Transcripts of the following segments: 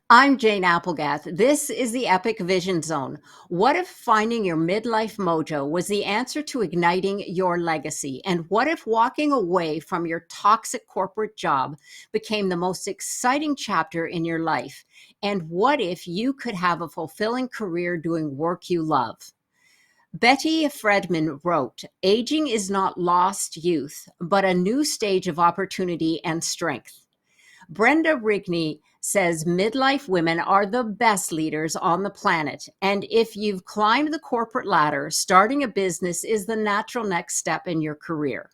I'm Jane Applegath. This is the Epic Vision Zone. What if finding your midlife mojo was the answer to igniting your legacy? And what if walking away from your toxic corporate job became the most exciting chapter in your life? And what if you could have a fulfilling career doing work you love? Betty Fredman wrote, "Aging is not lost youth, but a new stage of opportunity and strength." Brenda Rigney says midlife women are the best leaders on the planet. And if you've climbed the corporate ladder, starting a business is the natural next step in your career.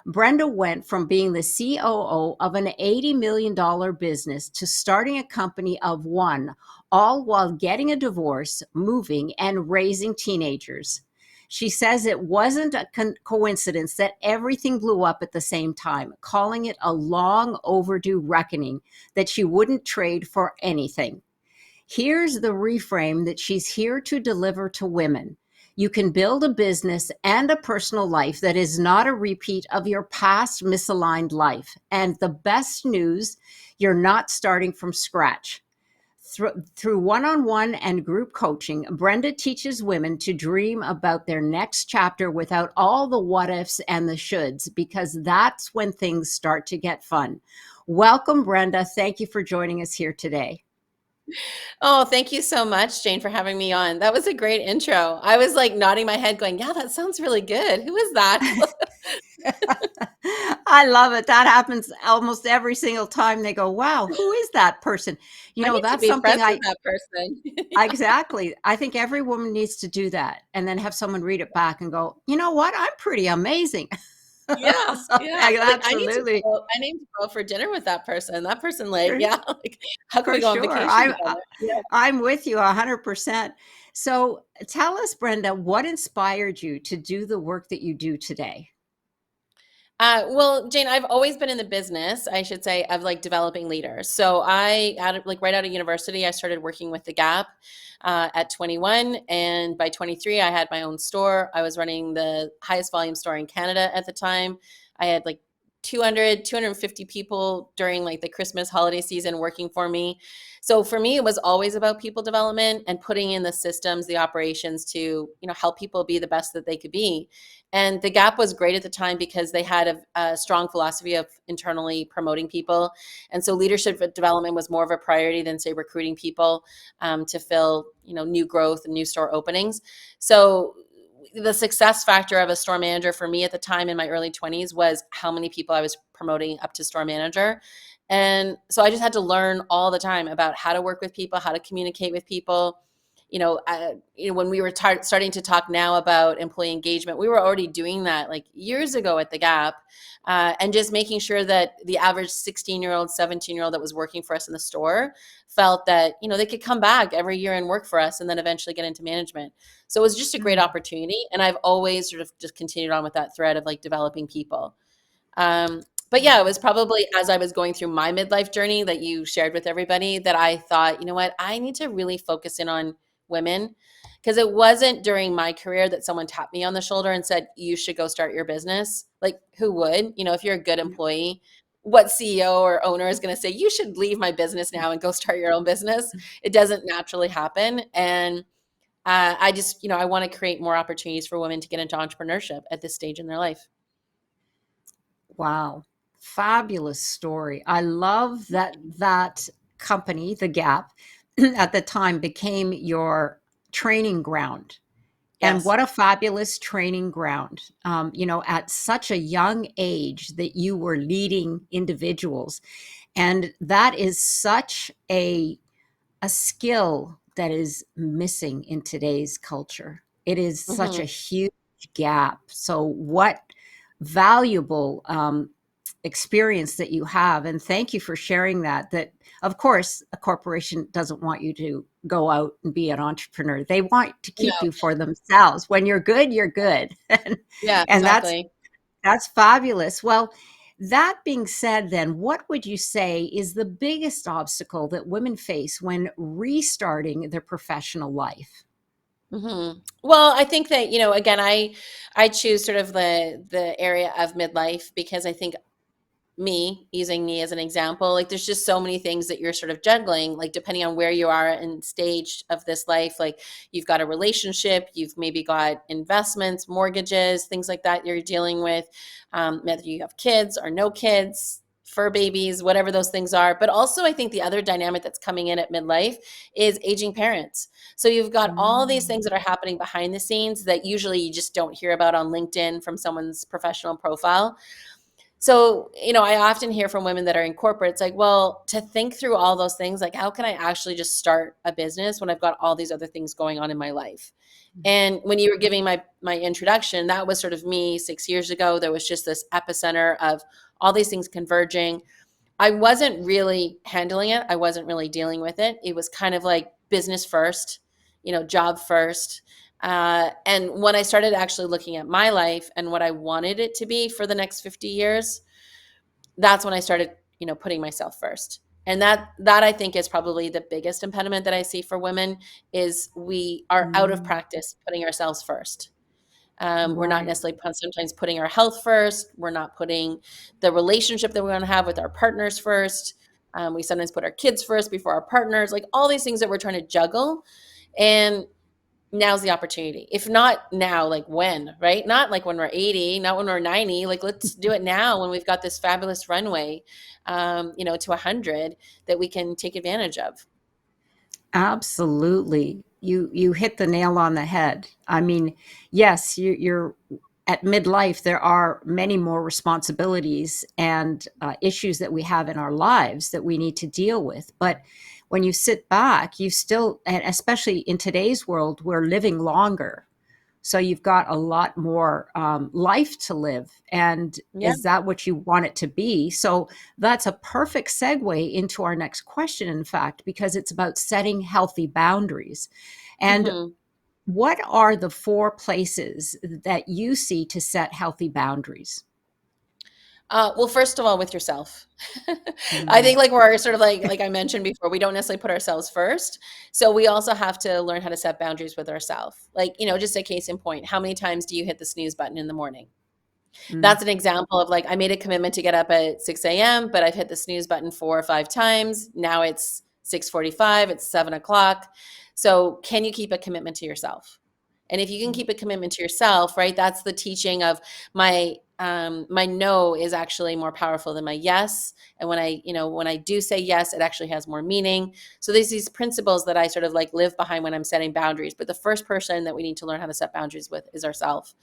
Brenda went from being the COO of an $80 million business to starting a company of one, all while getting a divorce, moving, and raising teenagers. She says it wasn't a coincidence that everything blew up at the same time, calling it a long overdue reckoning that she wouldn't trade for anything. Here's the reframe that she's here to deliver to women. You can build a business and a personal life that is not a repeat of your past misaligned life. And the best news, you're not starting from scratch. Through one-on-one and group coaching, Brenda teaches women to dream about their next chapter without all the what ifs and the shoulds, because that's when things start to get fun. Welcome, Brenda. Thank you for joining us here today. Oh, thank you so much, Jane, for having me on. That was a great intro. I was like nodding my head, going, yeah, that sounds really good. Who is that? I love it. That happens almost every single time. They go, wow, who is that person? I need to That's be something friends with that person. Yeah. exactly. I think every woman needs to do that and then have someone read it back and go, you know what? I'm pretty amazing. Yeah, So, yeah. Like absolutely. I need to go out for dinner with that person. That person, like, For, yeah, like how can we for go on sure. vacation together? Yeah. I'm with you 100%. So tell us, Brenda, what inspired you to do the work that you do today? Well, Jane, I've always been in the business, I should say, of like developing leaders. So like right out of university, I started working with the Gap at 21, and by 23, I had my own store. I was running the highest volume store in Canada at the time. I had like 250 people during like the Christmas holiday season working for me. So for me, it was always about people development and putting in the systems, the operations to, help people be the best that they could be. And the Gap was great at the time because they had a strong philosophy of internally promoting people. And so leadership development was more of a priority than, say, recruiting people to fill, new growth and new store openings. So the success factor of a store manager for me at the time in my early 20s was how many people I was promoting up to store manager. And so I just had to learn all the time about how to work with people, how to communicate with people. When we were starting to talk now about employee engagement, we were already doing that like years ago at the Gap, and just making sure that the average 16-year-old, 17-year-old that was working for us in the store felt that they could come back every year and work for us, and then eventually get into management. So it was just a great Mm. opportunity, and I've always sort of just continued on with that thread of like developing people. But yeah, it was probably as I was going through my midlife journey that you shared with everybody that I thought, you know what, I need to really focus in on women, because it wasn't during my career that someone tapped me on the shoulder and said, you should go start your business. Like, who would? If you're a good employee, what CEO or owner is going to say, you should leave my business now and go start your own business? It doesn't naturally happen. And I just, I want to create more opportunities for women to get into entrepreneurship at this stage in their life. Wow. Fabulous story. I love that company, The Gap, at the time became your training ground. And Yes. what a fabulous training ground. At such a young age that you were leading individuals. And that is such a skill that is missing in today's culture. It is such a Hmm. huge gap. So, what valuable experience that you have. And thank you for sharing that. That, of course, a corporation doesn't want you to go out and be an entrepreneur. They want to No. keep you for themselves. When you're good, you're good. and, Yeah, and exactly. that's fabulous. Well, that being said, then, what would you say is the biggest obstacle that women face when restarting their professional life? Well, I think that, again, I choose sort of the area of midlife because I think me, using me as an example, like there's just so many things that you're sort of juggling, like depending on where you are in stage of this life. Like you've got a relationship, you've maybe got investments, mortgages, things like that you're dealing with, whether you have kids or no kids, fur babies, whatever those things are. But also, I think the other dynamic that's coming in at midlife is aging parents. So you've got all these things Mm. that are happening behind the scenes that usually you just don't hear about on LinkedIn from someone's professional profile. So, I often hear from women that are in corporate, it's like, well, to think through all those things, like, how can I actually just start a business when I've got all these other things going on in my life? And when you were giving my introduction, that was sort of me 6 years ago. There was just this epicenter of all these things converging. I wasn't really handling it. I wasn't really dealing with it. It was kind of like business first, job first. And when I started actually looking at my life and what I wanted it to be for the next 50 years, that's when I started, putting myself first. And that I think is probably the biggest impediment that I see for women is we are out of Mm. practice putting ourselves first. We're not Right. necessarily sometimes putting our health first. We're not putting the relationship that we want to have with our partners first. We sometimes put our kids first before our partners, like all these things that we're trying to juggle. And now's the opportunity. If not now, like when, right? Not like when we're 80, not when we're 90. Like let's do it now when we've got this fabulous runway, to 100 that we can take advantage of. Absolutely. You hit the nail on the head. I mean, yes, you're at midlife. There are many more responsibilities and issues that we have in our lives that we need to deal with. But when you sit back, you still, and especially in today's world, we're living longer. So you've got a lot more life to live. And Yeah. is that what you want it to be? So that's a perfect segue into our next question, in fact, because it's about setting healthy boundaries. And hmm what are the four places that you see to set healthy boundaries? Well, first of all, with yourself. I Mm. think like we're sort of like I mentioned before, we don't necessarily put ourselves first. So we also have to learn how to set boundaries with ourselves. Like, just a case in point, how many times do you hit the snooze button in the morning? Mm. That's an example of like I made a commitment to get up at 6 a.m., but I've hit the snooze button 4 or 5 times. Now it's 6:45, it's 7 o'clock. So can you keep a commitment to yourself? And if you can keep a commitment to yourself, right, that's the teaching of my no is actually more powerful than my yes. And when I do say yes, it actually has more meaning. So there's these principles that I sort of like live behind when I'm setting boundaries. But the first person that we need to learn how to set boundaries with is ourselves.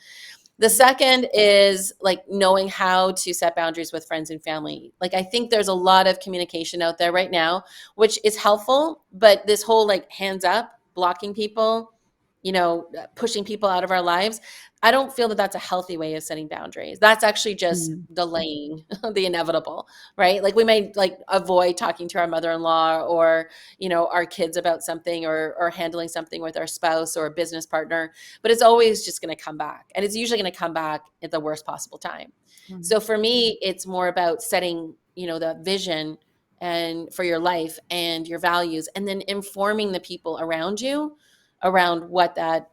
The second is like knowing how to set boundaries with friends and family. Like I think there's a lot of communication out there right now, which is helpful, but this whole like hands up, blocking people, pushing people out of our lives, I don't feel that that's a healthy way of setting boundaries. That's actually just Mm. delaying the inevitable, right? Like we may like avoid talking to our mother-in-law or, our kids about something or handling something with our spouse or a business partner, but it's always just going to come back. And it's usually going to come back at the worst possible time. Mm. So for me, it's more about setting, the vision and for your life and your values, and then informing the people around you around what that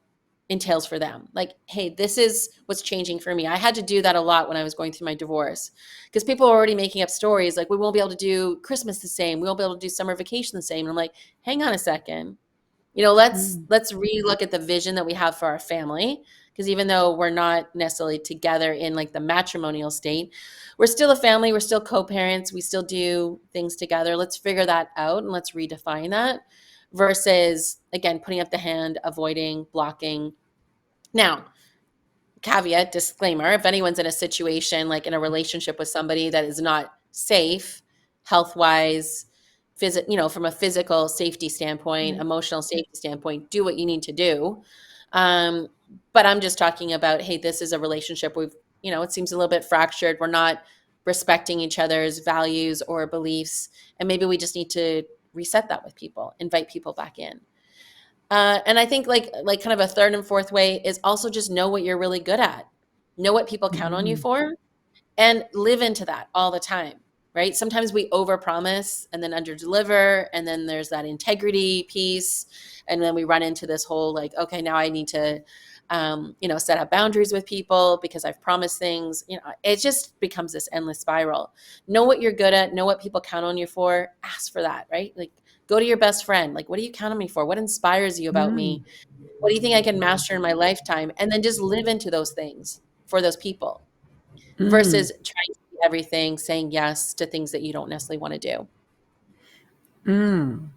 entails for them. Like, hey, this is what's changing for me. I had to do that a lot when I was going through my divorce because people are already making up stories like we won't be able to do Christmas the same, we won't be able to do summer vacation the same. And I'm like, hang on a second. Let's Mm. let's relook at the vision that we have for our family, because even though we're not necessarily together in like the matrimonial state, we're still a family, we're still co-parents, we still do things together. Let's figure that out and let's redefine that versus again putting up the hand, avoiding, blocking. Now, caveat, disclaimer, if anyone's in a situation like in a relationship with somebody that is not safe health wise, from a physical safety standpoint, Mm. emotional safety standpoint, do what you need to do. um, but I'm just talking about, hey, this is a relationship it seems a little bit fractured, we're not respecting each other's values or beliefs, and maybe we just need to reset that with people, invite people back in. And I think like kind of a third and fourth way is also just know what you're really good at. Know what people count on you Mm. for and live into that all the time, right? Sometimes we overpromise and then underdeliver, and then there's that integrity piece, and then we run into this whole like, okay, now I need to set up boundaries with people because I've promised things. It just becomes this endless spiral. Know what you're good at, know what people count on you for, ask for that, right? Like, go to your best friend. Like, what do you count on me for? What inspires you about Mm, me? What do you think I can master in my lifetime? And then just live into those things for those people mm, versus trying to do everything, saying yes to things that you don't necessarily want to do. mm.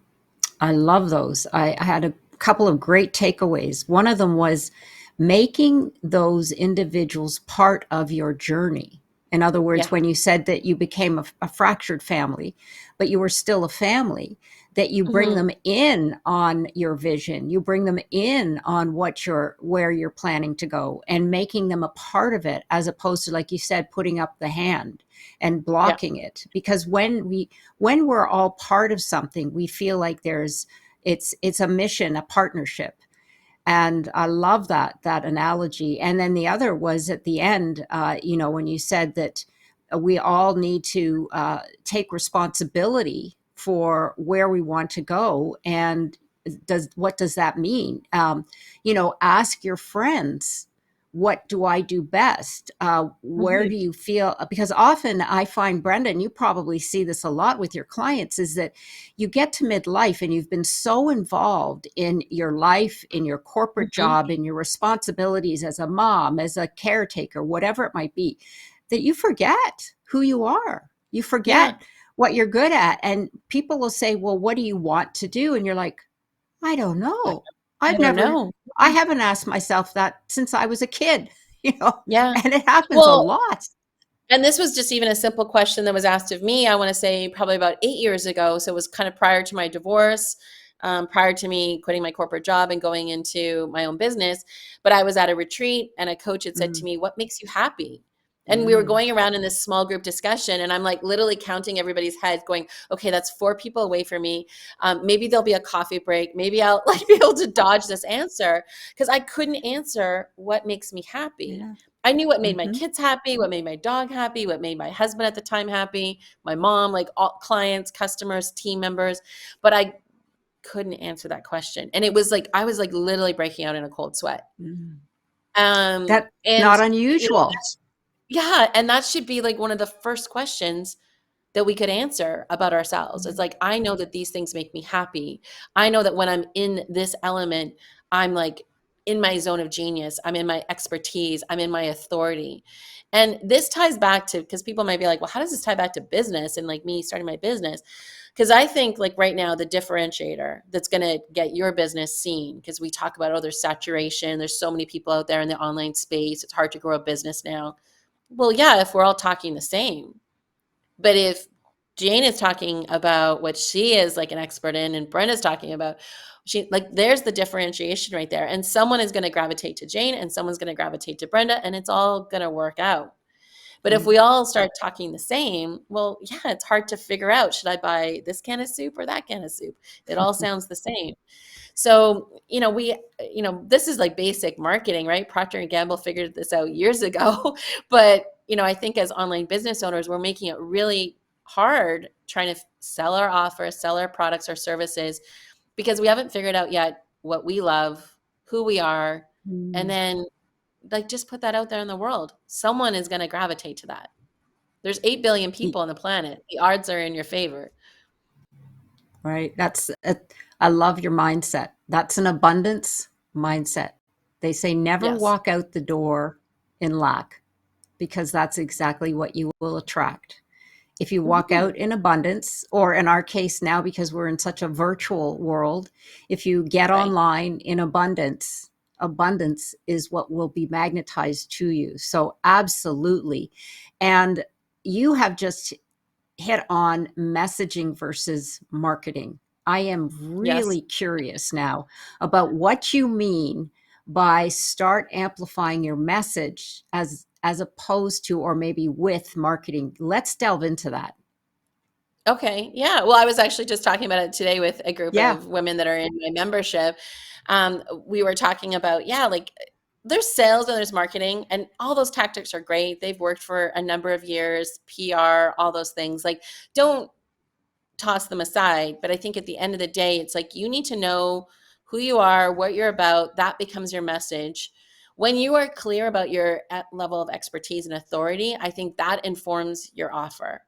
I love those. I had a couple of great takeaways. One of them was making those individuals part of your journey. In other words, Yeah. when you said that you became a fractured family, but you were still a family, that you bring Hmm. them in on your vision, you bring them in on where you're planning to go, and making them a part of it, as opposed to, like you said, putting up the hand and Yeah. blocking it. Because when we're all part of something, we feel like it's a mission, a partnership. And I love that analogy. And then the other was at the end, when you said that we all need to take responsibility for where we want to go. And what does that mean? Ask your friends, what do I do best? Where Hmm. do you feel? Because often I find, Brenda, and you probably see this a lot with your clients, is that you get to midlife and you've been so involved in your life, in your corporate Hmm. job, in your responsibilities as a mom, as a caretaker, whatever it might be, that you forget who you are. You Yeah. forget what you're good at. And people will say, well, what do you want to do? And you're like, I don't I, know. I I've don't never, know. I haven't asked myself that since I was a kid, you know, Yeah. and it happens a Well, lot. and this was just even a simple question that was asked of me, I want to say probably about 8 years ago. So it was kind of prior to my divorce, prior to me quitting my corporate job and going into my own business. But I was at a retreat and a coach had said to Mm, me, "What makes you happy?" And we were mm, going around in this small group discussion, and I'm like literally counting everybody's heads, going, "Okay, that's 4 people away from me. Maybe there'll be a coffee break. Maybe I'll like be able to dodge this answer because I couldn't answer what makes me happy." yeah. I knew what made my Hmm. kids happy, what made my dog happy, what made my husband at the time happy, my mom, like all clients, customers, team members, but I couldn't answer that question. And it was like I was like literally breaking out in a cold sweat. Mm. That's And not unusual. yeah, and that should be like one of the first questions that we could answer about ourselves. It's Mm, like, I know that these things make me happy. I know that when I'm in this element, I'm like in my zone of genius. I'm in my expertise. I'm in my authority. And this ties back to, because people might be like, well, how does this tie back to business and like me starting my business? Because I think like right now, the differentiator that's going to get your business seen, because we talk about, oh, there's saturation. There's so many people out there in the online space. It's hard to grow a business now. Well, yeah, if we're all talking the same. But if Jane is talking about what she is like an expert in, and Brenda's talking about, she like there's the differentiation right there. And someone is going to gravitate to Jane and someone's going to gravitate to Brenda, and it's all going to work out. But if mm. we all start talking the same, well, yeah, it's hard to figure out, should I buy this can of soup or that can of soup? It all sounds the same. So, this is like basic marketing, right? Procter and Gamble figured this out years ago. But, I think as online business owners, we're making it really hard trying to sell our offer, sell our products or services because we haven't figured out yet what we love, who we are, and Mm. then like just put that out there in the world. Someone is going to gravitate to that. There's 8 billion Y- people on the planet. The odds are in your favor. Right. I love your mindset. That's an abundance mindset. They say never Yes. walk out the door in lack, because that's exactly what you will attract. If you walk Mhm. out in abundance, or in our case now, because we're in such a virtual world, if you get Right. online in abundance, abundance is what will be magnetized to you. So, absolutely. And you have just hit on messaging versus marketing. I am Yes. really curious now about what you mean by start amplifying your message as opposed to, or maybe with, marketing. Let's delve into that. Okay. Yeah. Well, I was actually just talking about it today with a group Yeah. of women that are in my membership. We were talking about, yeah, like there's sales and there's marketing, and all those tactics are great. They've worked for a number of years, PR, all those things. Like, don't toss them aside. But I think at the end of the day, it's like you need to know who you are, what you're about. That becomes your message. When you are clear about your level of expertise and authority, I think that informs your offer.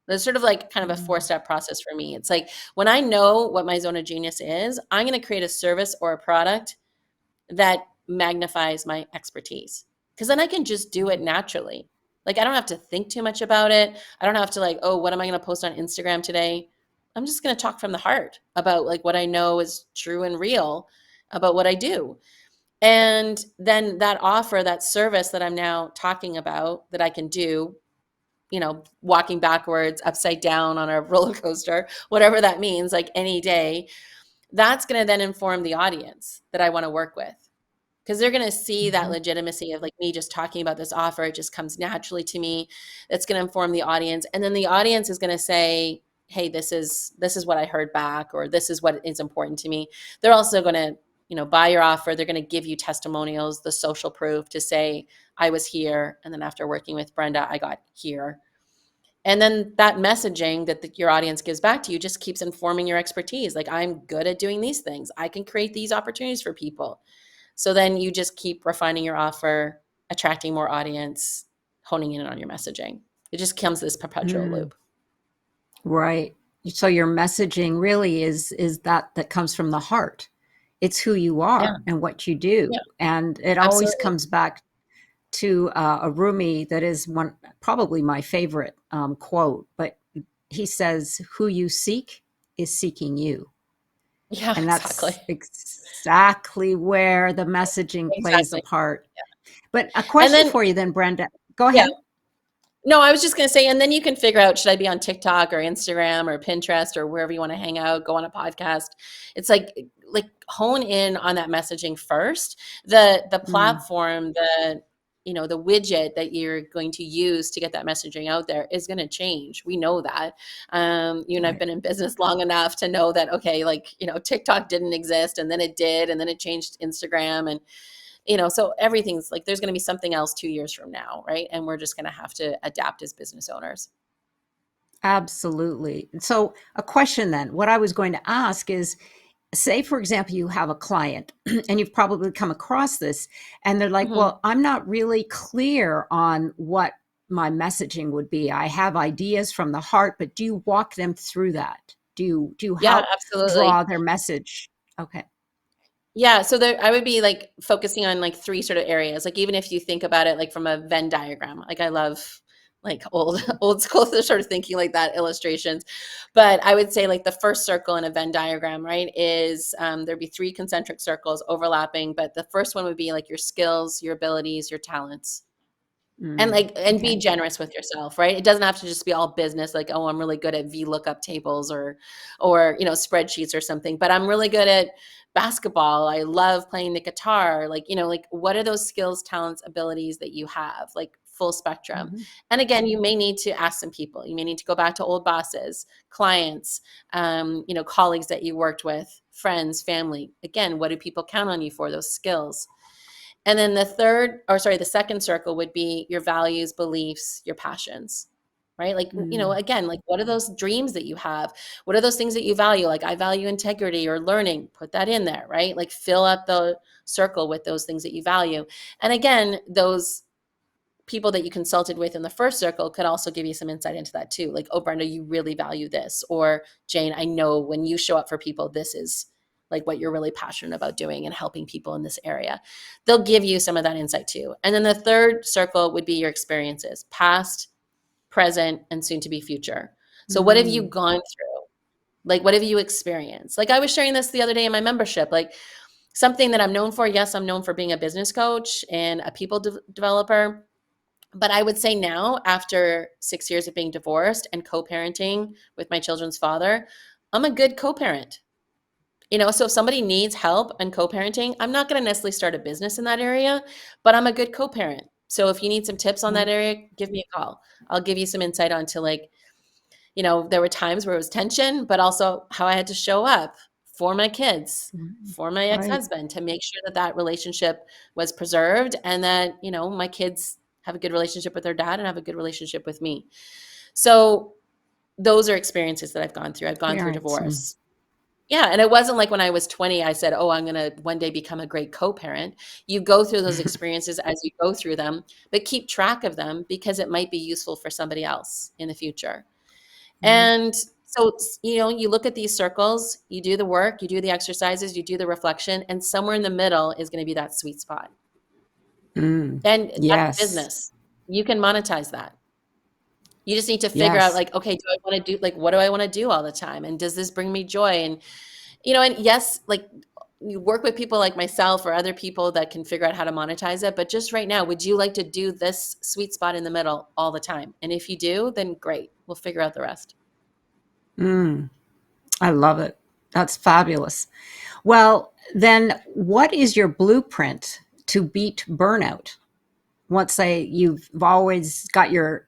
There's sort of like kind of a Mm, four-step process for me. It's like when I know what my zone of genius is, I'm going to create a service or a product that magnifies my expertise, because then I can just do it mm, naturally. Like I don't have to think too much about it. I don't have to like, oh, what am I going to post on Instagram today? I'm just going to talk from the heart about like what I know is true and real about what I do. And then that offer, that service that I'm now talking about that I can do, walking backwards, upside down on a roller coaster, whatever that means, like any day, that's going to then inform the audience that I want to work with, because they're going to see that mhm, legitimacy of like me just talking about this offer. It just comes naturally to me. That's going to inform the audience, and then the audience is going to say, hey, this is what I heard back, or this is what is important to me. They're also going to buy your offer. They're going to give you testimonials, the social proof to say I was here, and then after working with Brenda I got here. And then that messaging that your audience gives back to you just keeps informing your expertise. Like, I'm good at doing these things, I can create these opportunities for people. So then you just keep refining your offer, attracting more audience, honing in on your messaging. It just becomes this perpetual mm. loop. Right. So your messaging really is that comes from the heart. It's who you Yeah, are and what you yeah, do. And it always absolutely. comes back to a Rumi that is one probably my favorite quote, but he says, "Who you seek is seeking you," Yeah, and exactly. that's exactly where the messaging plays a Exactly. part. But a And question then, for you, then, Brenda. Go yeah. ahead. No, I was just going to say, and then you can figure out, should I be on TikTok or Instagram or Pinterest or wherever you want to hang out, go on a podcast. It's like hone in on that messaging first. The Mm, platform, the widget that you're going to use to get that messaging out there is going to change. We know that. You and I've right. been in business long enough to know that, okay, like, TikTok didn't exist, and then it did, and then it changed Instagram, and so everything's like, there's going to be something else 2 years from now, right? And we're just going to have to adapt as business owners. Absolutely. So, a question then, what I was going to ask is, say, for example, you have a client and you've probably come across this, and they're like, Hmm. well, I'm not really clear on what my messaging would be. I have ideas from the heart, but do you walk them through that? Do you Yeah, help absolutely. draw their message? Okay. Yeah, so there, I would be like focusing on like three sort of areas. Like, even if you think about it like from a Venn diagram, like I love like old old school sort of thinking like that, illustrations. But I would say like the first circle in a Venn diagram, right, is there'd be three concentric circles overlapping, but the first one would be like your skills, your abilities, your talents. And Mm, like, and be okay. generous with yourself, right? It doesn't have to just be all business, like, oh, I'm really good at VLOOKUP tables, or spreadsheets or something, but I'm really good at basketball. I love playing the guitar. Like, like, what are those skills, talents, abilities that you have? Like, full spectrum. Mhm, And again, you may need to ask some people. You may need to go back to old bosses, clients, colleagues that you worked with, friends, family. Again, what do people count on you for? Those skills. And then the second circle would be your values, beliefs, your passions, right? Like, mm, again, like, what are those dreams that you have? What are those things that you value? Like, I value integrity or learning, put that in there, right? Like, fill up the circle with those things that you value. And again, those people that you consulted with in the first circle could also give you some insight into that too. Like, oh, Brenda, you really value this. Or, Jane, I know when you show up for people, this is like what you're really passionate about doing and helping people in this area. They'll give you some of that insight too. And then the third circle would be your experiences, past, present, and soon to be future. So what have you mm, gone through? Like, what have you experienced? Like, I was sharing this the other day in my membership. Like, something that I'm known for, yes, I'm known for being a business coach and a people developer. But I would say now, after 6 years of being divorced and co-parenting with my children's father, I'm a good co-parent. So if somebody needs help and co-parenting, I'm not going to necessarily start a business in that area, but I'm a good co-parent. So if you need some tips on that right, area, give me a call. I'll give you some insight onto, like, there were times where it was tension, but also how I had to show up for my kids, mm, for my right. ex-husband, to make sure that that relationship was preserved, and that, my kids have a good relationship with their dad and have a good relationship with me. So those are experiences that I've gone through. I've gone through Clearance. Mm, divorce. Yeah, and it wasn't like when I was 20, I said, "Oh, I'm gonna one day become a great co-parent." You go through those experiences as you go through them, but keep track of them because it might be useful for somebody else in the future. Mm, And so, you look at these circles, you do the work, you do the exercises, you do the reflection, and somewhere in the middle is gonna be that sweet spot. mm. And that's Yes. business. You can monetize that. You just need to figure out Yes. like, okay, do I want to do like what do I want to do all the time? And does this bring me joy? And yes, like you work with people like myself or other people that can figure out how to monetize it. But just right now, would you like to do this sweet spot in the middle all the time? And if you do, then great. We'll figure out the rest. Mm. I love it. That's fabulous. Well, then what is your blueprint to beat burnout? Once say you've always got your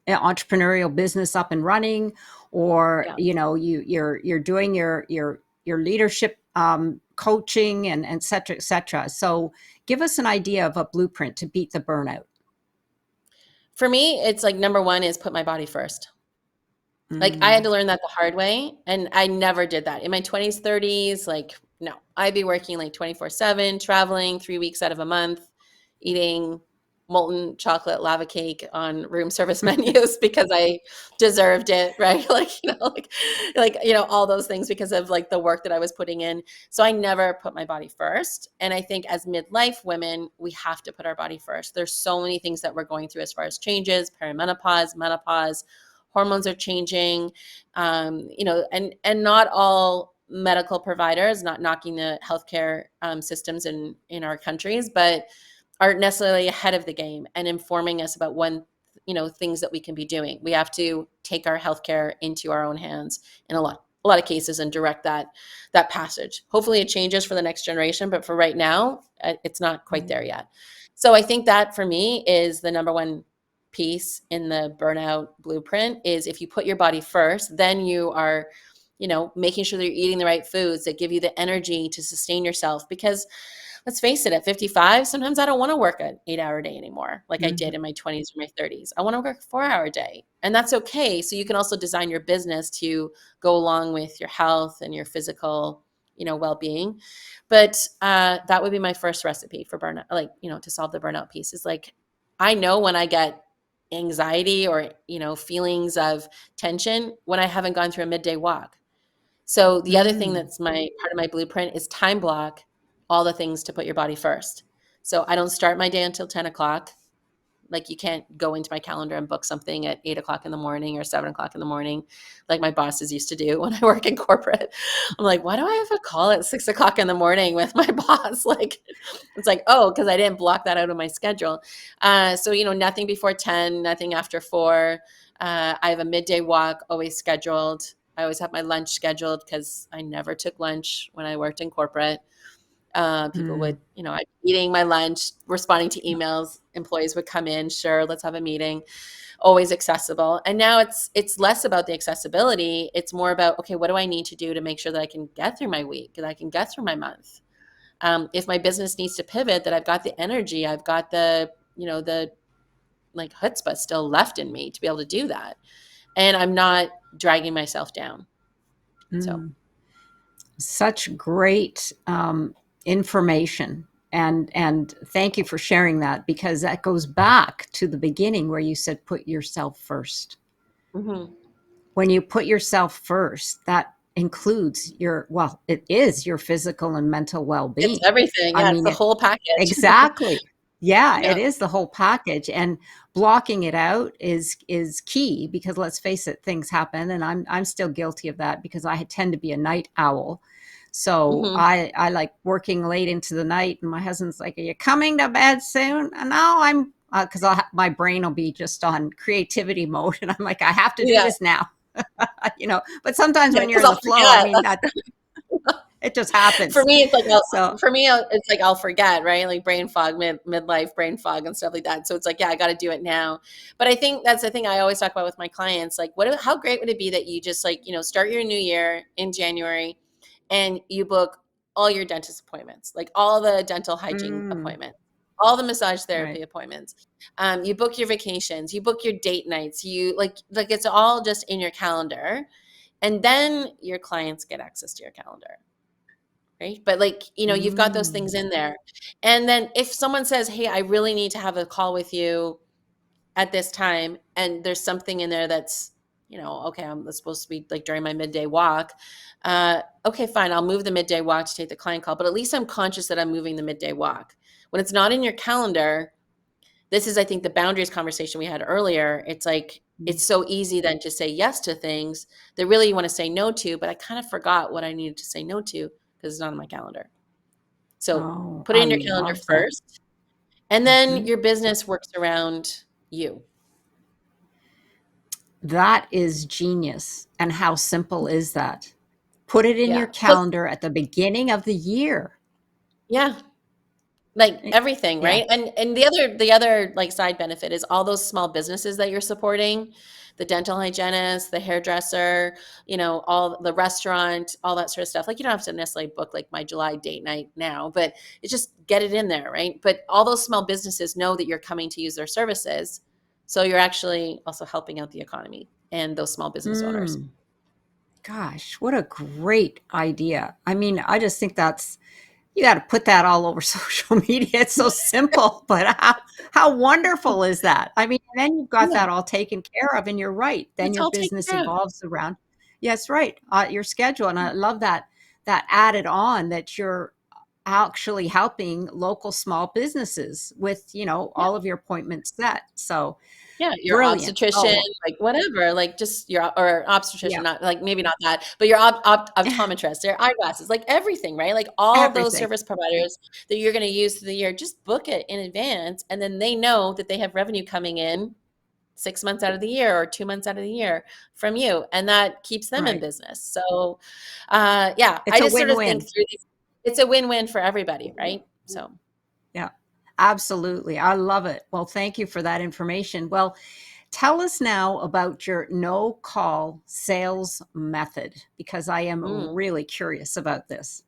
entrepreneurial business up and running, or Yeah. you're doing your leadership coaching and et cetera, et cetera. So give us an idea of a blueprint to beat the burnout. For me, it's like number one is put my body first. Like, I had Mm, to learn that the hard way, and I never did that. In my 20s, 30s, like, no. I'd be working, like, 24/7, traveling 3 weeks out of a month, eating molten chocolate lava cake on room service menus because I deserved it, right? All those things because of, like, the work that I was putting in. So I never put my body first, and I think as midlife women, we have to put our body first. There's so many things that we're going through as far as changes, perimenopause, menopause, hormones are changing, and not all medical providers, not knocking the healthcare systems in our countries, but aren't necessarily ahead of the game and informing us about things that we can be doing. We have to take our healthcare into our own hands in a lot of cases and direct that passage. Hopefully it changes for the next generation, but for right now, it's not quite mm, there yet. So I think that for me is the number one piece in the burnout blueprint is if you put your body first, then you are, making sure that you're eating the right foods that give you the energy to sustain yourself. Because let's face it, at 55, sometimes I don't want to work an 8-hour day anymore, like I did mhm, in my 20s or my 30s. I want to work a 4-hour day. And that's okay. So you can also design your business to go along with your health and your physical, well-being. But that would be my first recipe for burnout, like, to solve the burnout piece is like, I know when I get anxiety or, feelings of tension when I haven't gone through a midday walk. So the other thing mm, that's my part of my blueprint is time block all the things to put your body first. So I don't start my day until 10 o'clock. Like you can't go into my calendar and book something at 8 o'clock in the morning or 7 o'clock in the morning, like my bosses used to do when I work in corporate. I'm like, why do I have a call at 6 o'clock in the morning with my boss? Like, it's like, oh, because I didn't block that out of my schedule. So nothing before 10, nothing after 4. I have a midday walk always scheduled. I always have my lunch scheduled because I never took lunch when I worked in corporate. People mm, would, I'm eating my lunch, responding to emails. Employees would come in, sure, let's have a meeting. Always accessible. And now it's less about the accessibility. It's more about, okay, what do I need to do to make sure that I can get through my week, that I can get through my month. If my business needs to pivot, that I've got the energy, I've got the like chutzpah still left in me to be able to do that, and I'm not dragging myself down. So. mm. Such great information. And thank you for sharing that, because that goes back to the beginning where you said put yourself first. Mhm. When you put yourself first, that includes it is your physical and mental It's well-being. everything. I Yeah, it's mean, the whole package. exactly. Yeah, Yeah. it is the whole package, and blocking it out is key, because let's face it, things happen, and I'm still guilty of that because I tend to be a night owl. So Mhm. I like working late into the night, and my husband's like, "Are you coming to bed soon?" And no, I'm because my brain will be just on creativity mode, and I'm like, I have to do Yeah. this now. But sometimes Yeah, when you're because in I'll the flow, I forget. mean, That's that it just for happens. me, it's like So I'll forget, right? Like brain fog, midlife brain fog and stuff like that. So it's like, yeah, I got to do it now. But I think that's the thing I always talk about with my clients. Like, how great would it be that you just like, start your new year in January and you book all your dentist appointments, like all the dental hygiene mm, appointments, all the massage therapy right. appointments. You book your vacations, you book your date nights, you like it's all just in your calendar. And then your clients get access to your calendar, right? But like, you've got those things Mm. in there. And then if someone says, hey, I really need to have a call with you at this time, and there's something in there that's, okay, I'm supposed to be like during my midday walk. Okay, fine. I'll move the midday walk to take the client call, but at least I'm conscious that I'm moving the midday walk. When it's not in your calendar, this is, I think, the boundaries conversation we had earlier. It's like, Mm. it's so easy then to say yes to things that really you want to say no to, but I kind of forgot what I needed to say no to because it's not on my calendar. So Oh, put it I in your calendar love that. first, and then Mhm. your business works around you. That is genius. And how simple is that? Put it in your Yeah. Put calendar at the beginning of the year. Yeah. Like Eh, everything, yeah. right? And the other like side benefit is all those small businesses that you're supporting, the dental hygienist, the hairdresser, all the restaurant, all that sort of stuff. Like you don't have to necessarily book like my July date night now, but it's just get it in there, right? But all those small businesses know that you're coming to use their services. So you're actually also helping out the economy and those small business owners. Mm. Gosh, what a great idea. I mean, I just think that's you got to put that all over social media. It's so simple, but how wonderful is that? I mean, then you've got Yeah, that all taken care of, and you're right. Then it's your all taken business care of. evolves around. Yes, right. Your schedule, and I love that added on that you're actually helping local small businesses with Yeah. all of your appointments set. So Yeah, your brilliant. obstetrician, Oh, like whatever, like just your or obstetrician, yeah, not like maybe not that, but your optometrist, your eyeglasses, like everything, right? Like all those everything. service providers that you're gonna use through the year, just book it in advance, and then they know that they have revenue coming in 6 months out of the year or 2 months out of the year from you, and that keeps them in Right. business. So, yeah, It's I a just sort of think win-win. through these. It's a win-win for everybody, right? So Yeah, absolutely. I love it. Well, thank you for that information. Well, tell us now about your no call sales method because I am mm. really curious about this.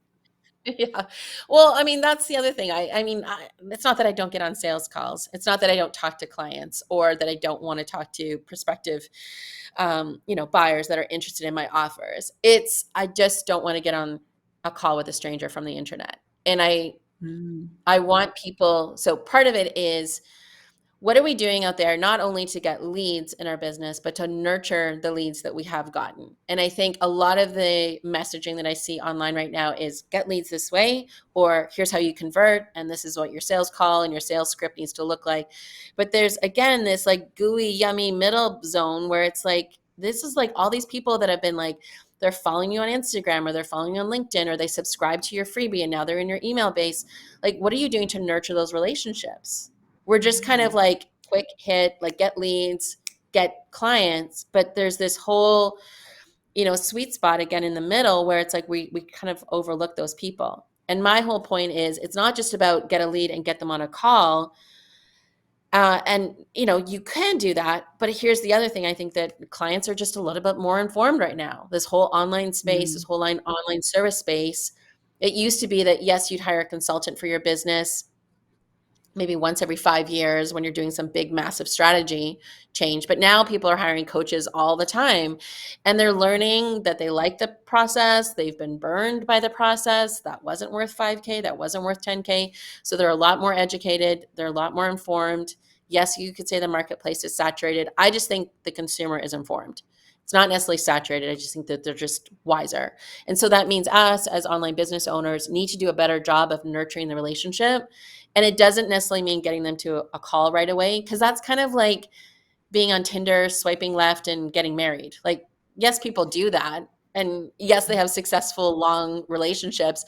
Yeah. Well, I mean, that's the other thing. It's not that I don't get on sales calls. It's not that I don't talk to clients or that I don't want to talk to prospective, buyers that are interested in my offers. I just don't want to get on a call with a stranger from the internet. And Mm, I want people. So part of it is, what are we doing out there not only to get leads in our business but to nurture the leads that we have gotten? And I think a lot of the messaging that I see online right now is get leads this way, or here's how you convert, and this is what your sales call and your sales script needs to look like. But there's again this like gooey yummy middle zone where it's like this is like all these people that have been like they're following you on Instagram or they're following you on LinkedIn or they subscribe to your freebie and now they're in your email base. Like what are you doing to nurture those relationships? We're just kind of like quick hit, like get leads, get clients, but there's this whole, sweet spot again in the middle where it's like we kind of overlook those people. And my whole point is it's not just about get a lead and get them on a call. And you can do that, but here's the other thing. I think that clients are just a little bit more informed right now. This whole online space, this mm, whole online service space. It used to be that yes, you'd hire a consultant for your business maybe once every 5 years when you're doing some big massive strategy change, but now people are hiring coaches all the time and they're learning that they like the process, they've been burned by the process, that wasn't worth 5K, that wasn't worth 10K. So they're a lot more educated, they're a lot more informed. Yes, you could say the marketplace is saturated. I just think the consumer is informed. It's not necessarily saturated. I just think that they're just wiser. And so that means us as online business owners need to do a better job of nurturing the relationship. And it doesn't necessarily mean getting them to a call right away, because that's kind of like being on Tinder, swiping left and getting married. Like, yes, people do that. And yes, they have successful long relationships,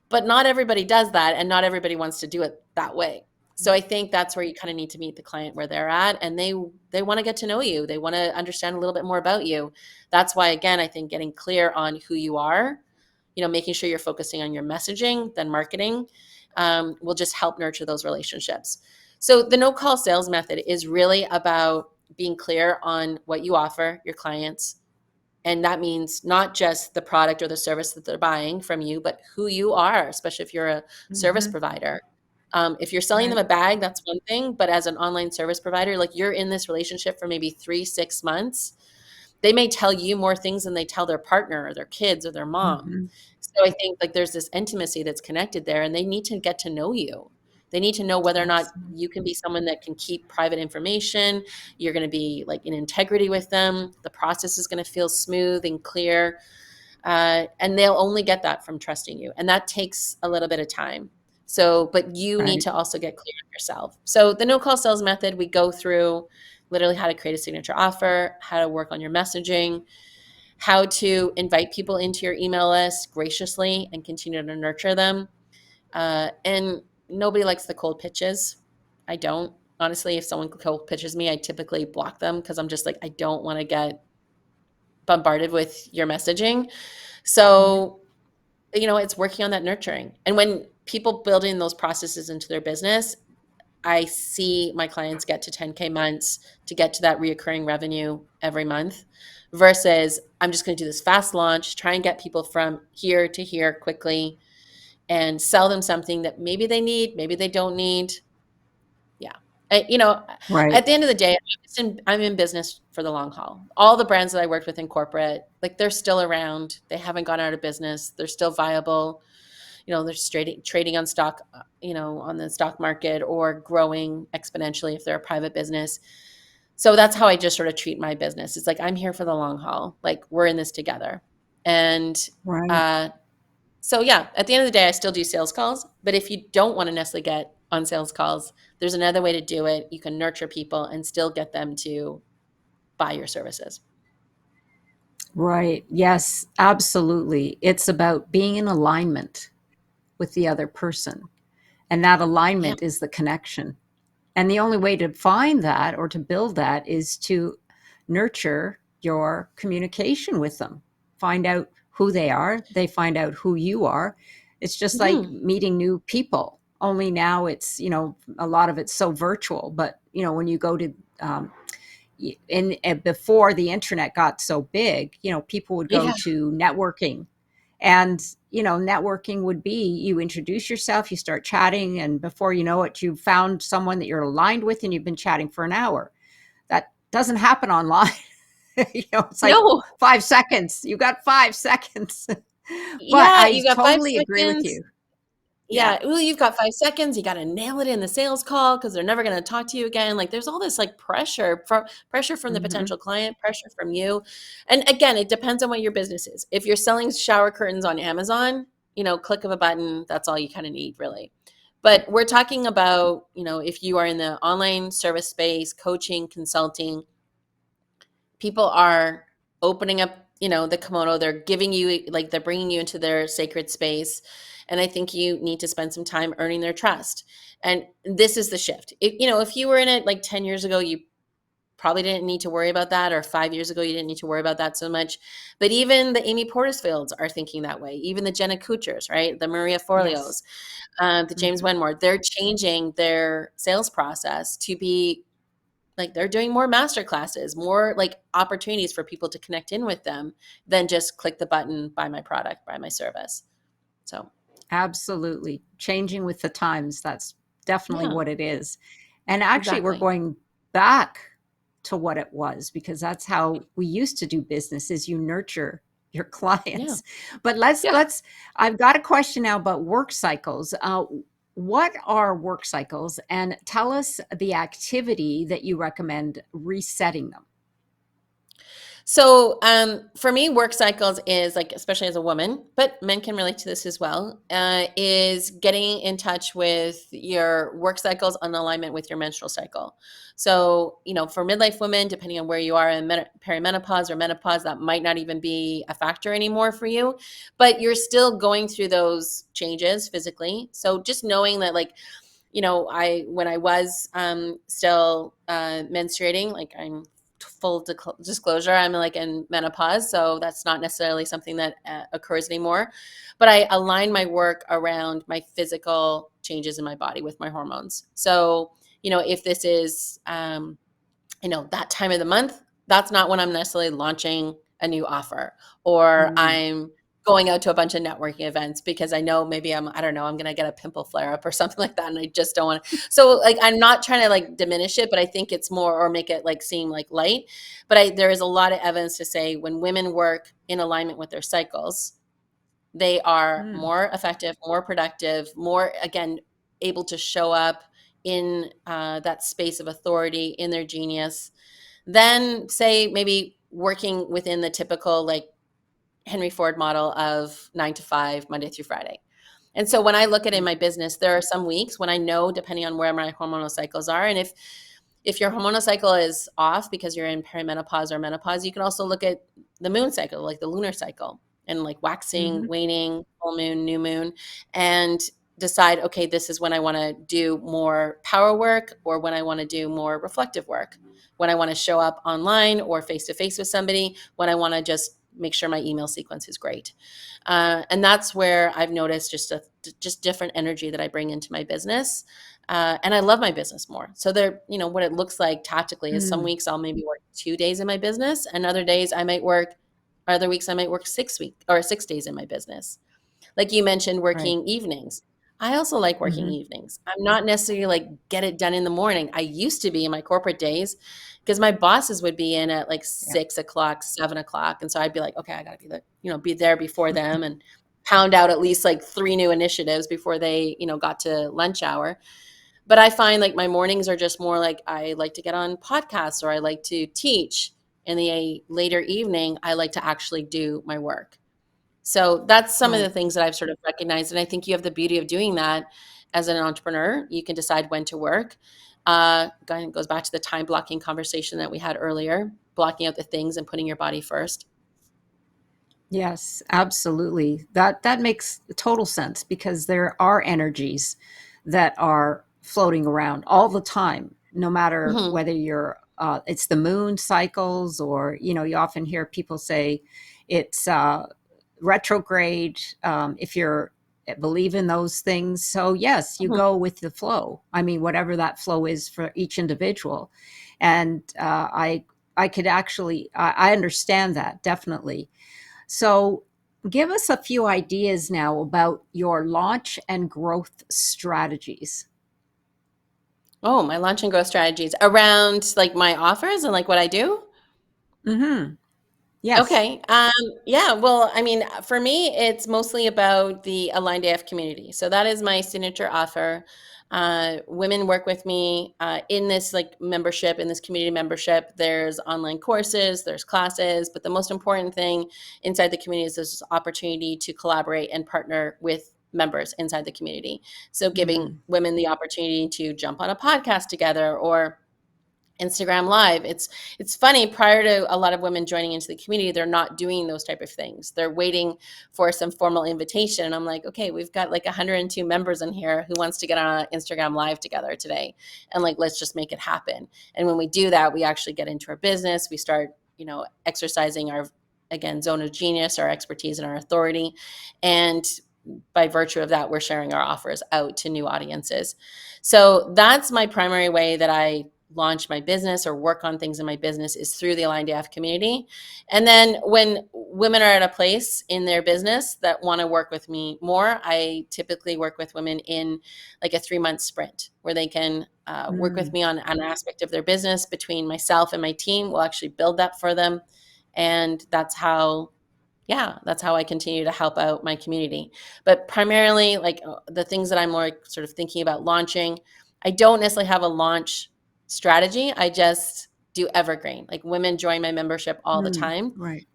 but not everybody does that. And not everybody wants to do it that way. So I think that's where you kind of need to meet the client where they're at. And they want to get to know you. They want to understand a little bit more about you. That's why, again, I think getting clear on who you are, making sure you're focusing on your messaging, then marketing, will just help nurture those relationships. So the no call sales method is really about being clear on what you offer your clients. And that means not just the product or the service that they're buying from you, but who you are, especially if you're a service mhm, provider. If you're selling them right. a bag, that's one thing. But as an online service provider, like you're in this relationship for maybe 3, 6 months. they may tell you more things than they tell their partner or their kids or their mom. Mhm. So I think like there's this intimacy that's connected there, and they need to get to know you. They need to know whether or not Absolutely. you can be someone that can keep private information. You're going to be like in integrity with them. The process is going to feel smooth and clear. And they'll only get that from trusting you. And that takes a little bit of time. So, but you need Right. to also get clear on yourself. So, the no call sales method, we go through literally how to create a signature offer, how to work on your messaging, how to invite people into your email list graciously and continue to nurture them. And nobody likes the cold pitches. I don't. Honestly, if someone cold pitches me, I typically block them because I'm just like, I don't want to get bombarded with your messaging. Right. So, it's working on that nurturing. And when people build in those processes into their business, I see my clients get to 10K months to get to that reoccurring revenue every month versus I'm just going to do this fast launch, try and get people from here to here quickly and sell them something that maybe they need, maybe they don't need. Yeah. Right. At the end of the day, I'm in business for the long haul. All the brands that I worked with in corporate, like they're still around. They haven't gone out of business. They're still viable. They're trading on stock, on the stock market or growing exponentially if they're a private business. So that's how I just sort of treat my business. It's like I'm here for the long haul. Like we're in this together. And Right. uh, so yeah, at the end of the day, I still do sales calls. But if you don't want to necessarily get on sales calls, there's another way to do it. You can nurture people and still get them to buy your services. Right. Yes, absolutely. It's about being in alignment with the other person. And that Yeah. alignment is the connection. And the only way to find that or to build that is to nurture your communication with them. Find out who they are, they find out who you are. It's just like Hmm. meeting new people. Only now it's, a lot of it's so virtual, but when you go to and before the internet got so big, people would go Yeah. to networking, and networking would be you introduce yourself, you start chatting, and before you know it, you found someone that you're aligned with and you've been chatting for an hour. That doesn't happen online. It's like No. 5 seconds, you got 5 seconds. But Yeah. I You got five totally agree with seconds. you. Yeah. Yeah, well, you've got 5 seconds, you gotta nail it in the sales call because 'cause they're never gonna talk to you again, like, there's all this, like, pressure from the Hmm. potential client, pressure from you, and again, it depends on what your business is. If you're selling shower curtains on Amazon, click of a button, that's all you kinda need, really. But we're talking about, if you are in the online service space, coaching, consulting, people are opening up the kimono, they're giving you, like, they're bringing you into their sacred space, and I think you need to spend some time earning their trust. And this is the shift. If you were in it like 10 years ago, you probably didn't need to worry about that, or 5 years ago you didn't need to worry about that so much. But even the Amy Porterfields are thinking that way, even the Jenna Kuchers, right, the Maria Yes. Forleos, the James Hmm. Wenmore, they're changing their sales process to be like they're doing more master classes, more like opportunities for people to connect in with them than just click the button, buy my product, buy my service. So, Absolutely. Changing with the times. That's definitely yeah, what it is. And actually, we're exactly. going back to what it was because that's how we used to do business is you nurture your Yeah. clients. But let's Yeah. let's I've got a question now about work cycles. What are work cycles, and tell us the activity that you recommend resetting them. So, for me, work cycles is like, especially as a woman, but men can relate to this as well, is getting in touch with your work cycles on alignment with your menstrual cycle. So, for midlife women, depending on where you are in perimenopause or menopause, that might not even be a factor anymore for you, but you're still going through those changes physically. So, just knowing that, like, when I was still menstruating, like I'm full disclosure, I'm like in menopause, so that's not necessarily something that occurs anymore. But I align my work around my physical changes in my body with my hormones. So, if this is, that time of the month, that's not when I'm necessarily launching a new offer, or Mm, I'm going out to a bunch of networking events because I know maybe I don't know, I'm gonna get a pimple flare up or something like that. And I just don't want to. So like, I'm not trying to like diminish it, but I think it's more, or make it like seem like light. But there is a lot of evidence to say when women work in alignment with their cycles, they are Mm, more effective, more productive, more, again, able to show up in that space of authority, in their genius, than say maybe working within the typical like Henry Ford model of 9 to 5, Monday through Friday. And so when I look at it in mm, my business, there are some weeks when I know, depending on where my hormonal cycles are, and if your hormonal cycle is off because you're in perimenopause or menopause, you can also look at the moon cycle, like the lunar cycle, and like waxing, mhm, waning, full moon, new moon, and decide, okay, this is when I want to do more power work, or when I want to do more reflective work, when I want to show up online or face to face with somebody, when I want to just make sure my email sequence is great. And that's where I've noticed just different energy that I bring into my business. And I love my business more. So there, what it looks like tactically is some mm, weeks I'll maybe work 2 days in my business, and other weeks I might work 6 days in my business. Like you mentioned, right. working evenings. I also like working Mhm, evenings. I'm not necessarily like get it done in the morning. I used to be in my corporate days because my bosses would be in at like yeah. 6 o'clock, 7 o'clock. And so I'd be like, okay, I gotta be there before them and pound out at least like 3 new initiatives before they, got to lunch hour. But I find like my mornings are just more like I like to get on podcasts or I like to teach. In the later evening, I like to actually do my work. So that's some of the Right. things that I've sort of recognized. And I think you have the beauty of doing that as an entrepreneur. You can decide when to work. It goes back to the time blocking conversation that we had earlier, blocking out the things and putting your body first. Yes, absolutely. That makes total sense because there are energies that are floating around all the time, no matter Hmm. whether it's the moon cycles or, you often hear people say it's retrograde, if you're believe in those things. So yes, you Hmm. go with the flow. I mean, whatever that flow is for each individual. And I could actually, I understand that definitely. So, give us a few ideas now about your launch and growth strategies. Oh, my launch and growth strategies around like my offers and like what I do. Mm-hmm. Yes. Okay. Yeah. Well, I mean, for me, it's mostly about the Aligned AF community. So that is my signature offer. Women work with me in this like membership, in this community membership. There's online courses, there's classes, but the most important thing inside the community is this opportunity to collaborate and partner with members inside the community. So giving Mm, women the opportunity to jump on a podcast together or Instagram Live. It's funny, prior to a lot of women joining into the community, they're not doing those type of things. They're waiting for some formal invitation. And I'm like, okay, we've got like 102 members in here who wants to get on Instagram Live together today. And like, let's just make it happen. And when we do that, we actually get into our business. We start, exercising our, again, zone of genius, our expertise and our authority. And by virtue of that, we're sharing our offers out to new audiences. So that's my primary way that I launch my business or work on things in my business, is through the Aligned AF community. And then when women are at a place in their business that want to work with me more, I typically work with women in like a 3-month sprint where they can work with mm, me on an aspect of their business. Between myself and my team, we'll actually build that for them. And that's how I continue to help out my community. But primarily, like the things that I'm more sort of thinking about launching, I don't necessarily have a launch strategy. I just do evergreen. Like women join my membership all the mm, time. right.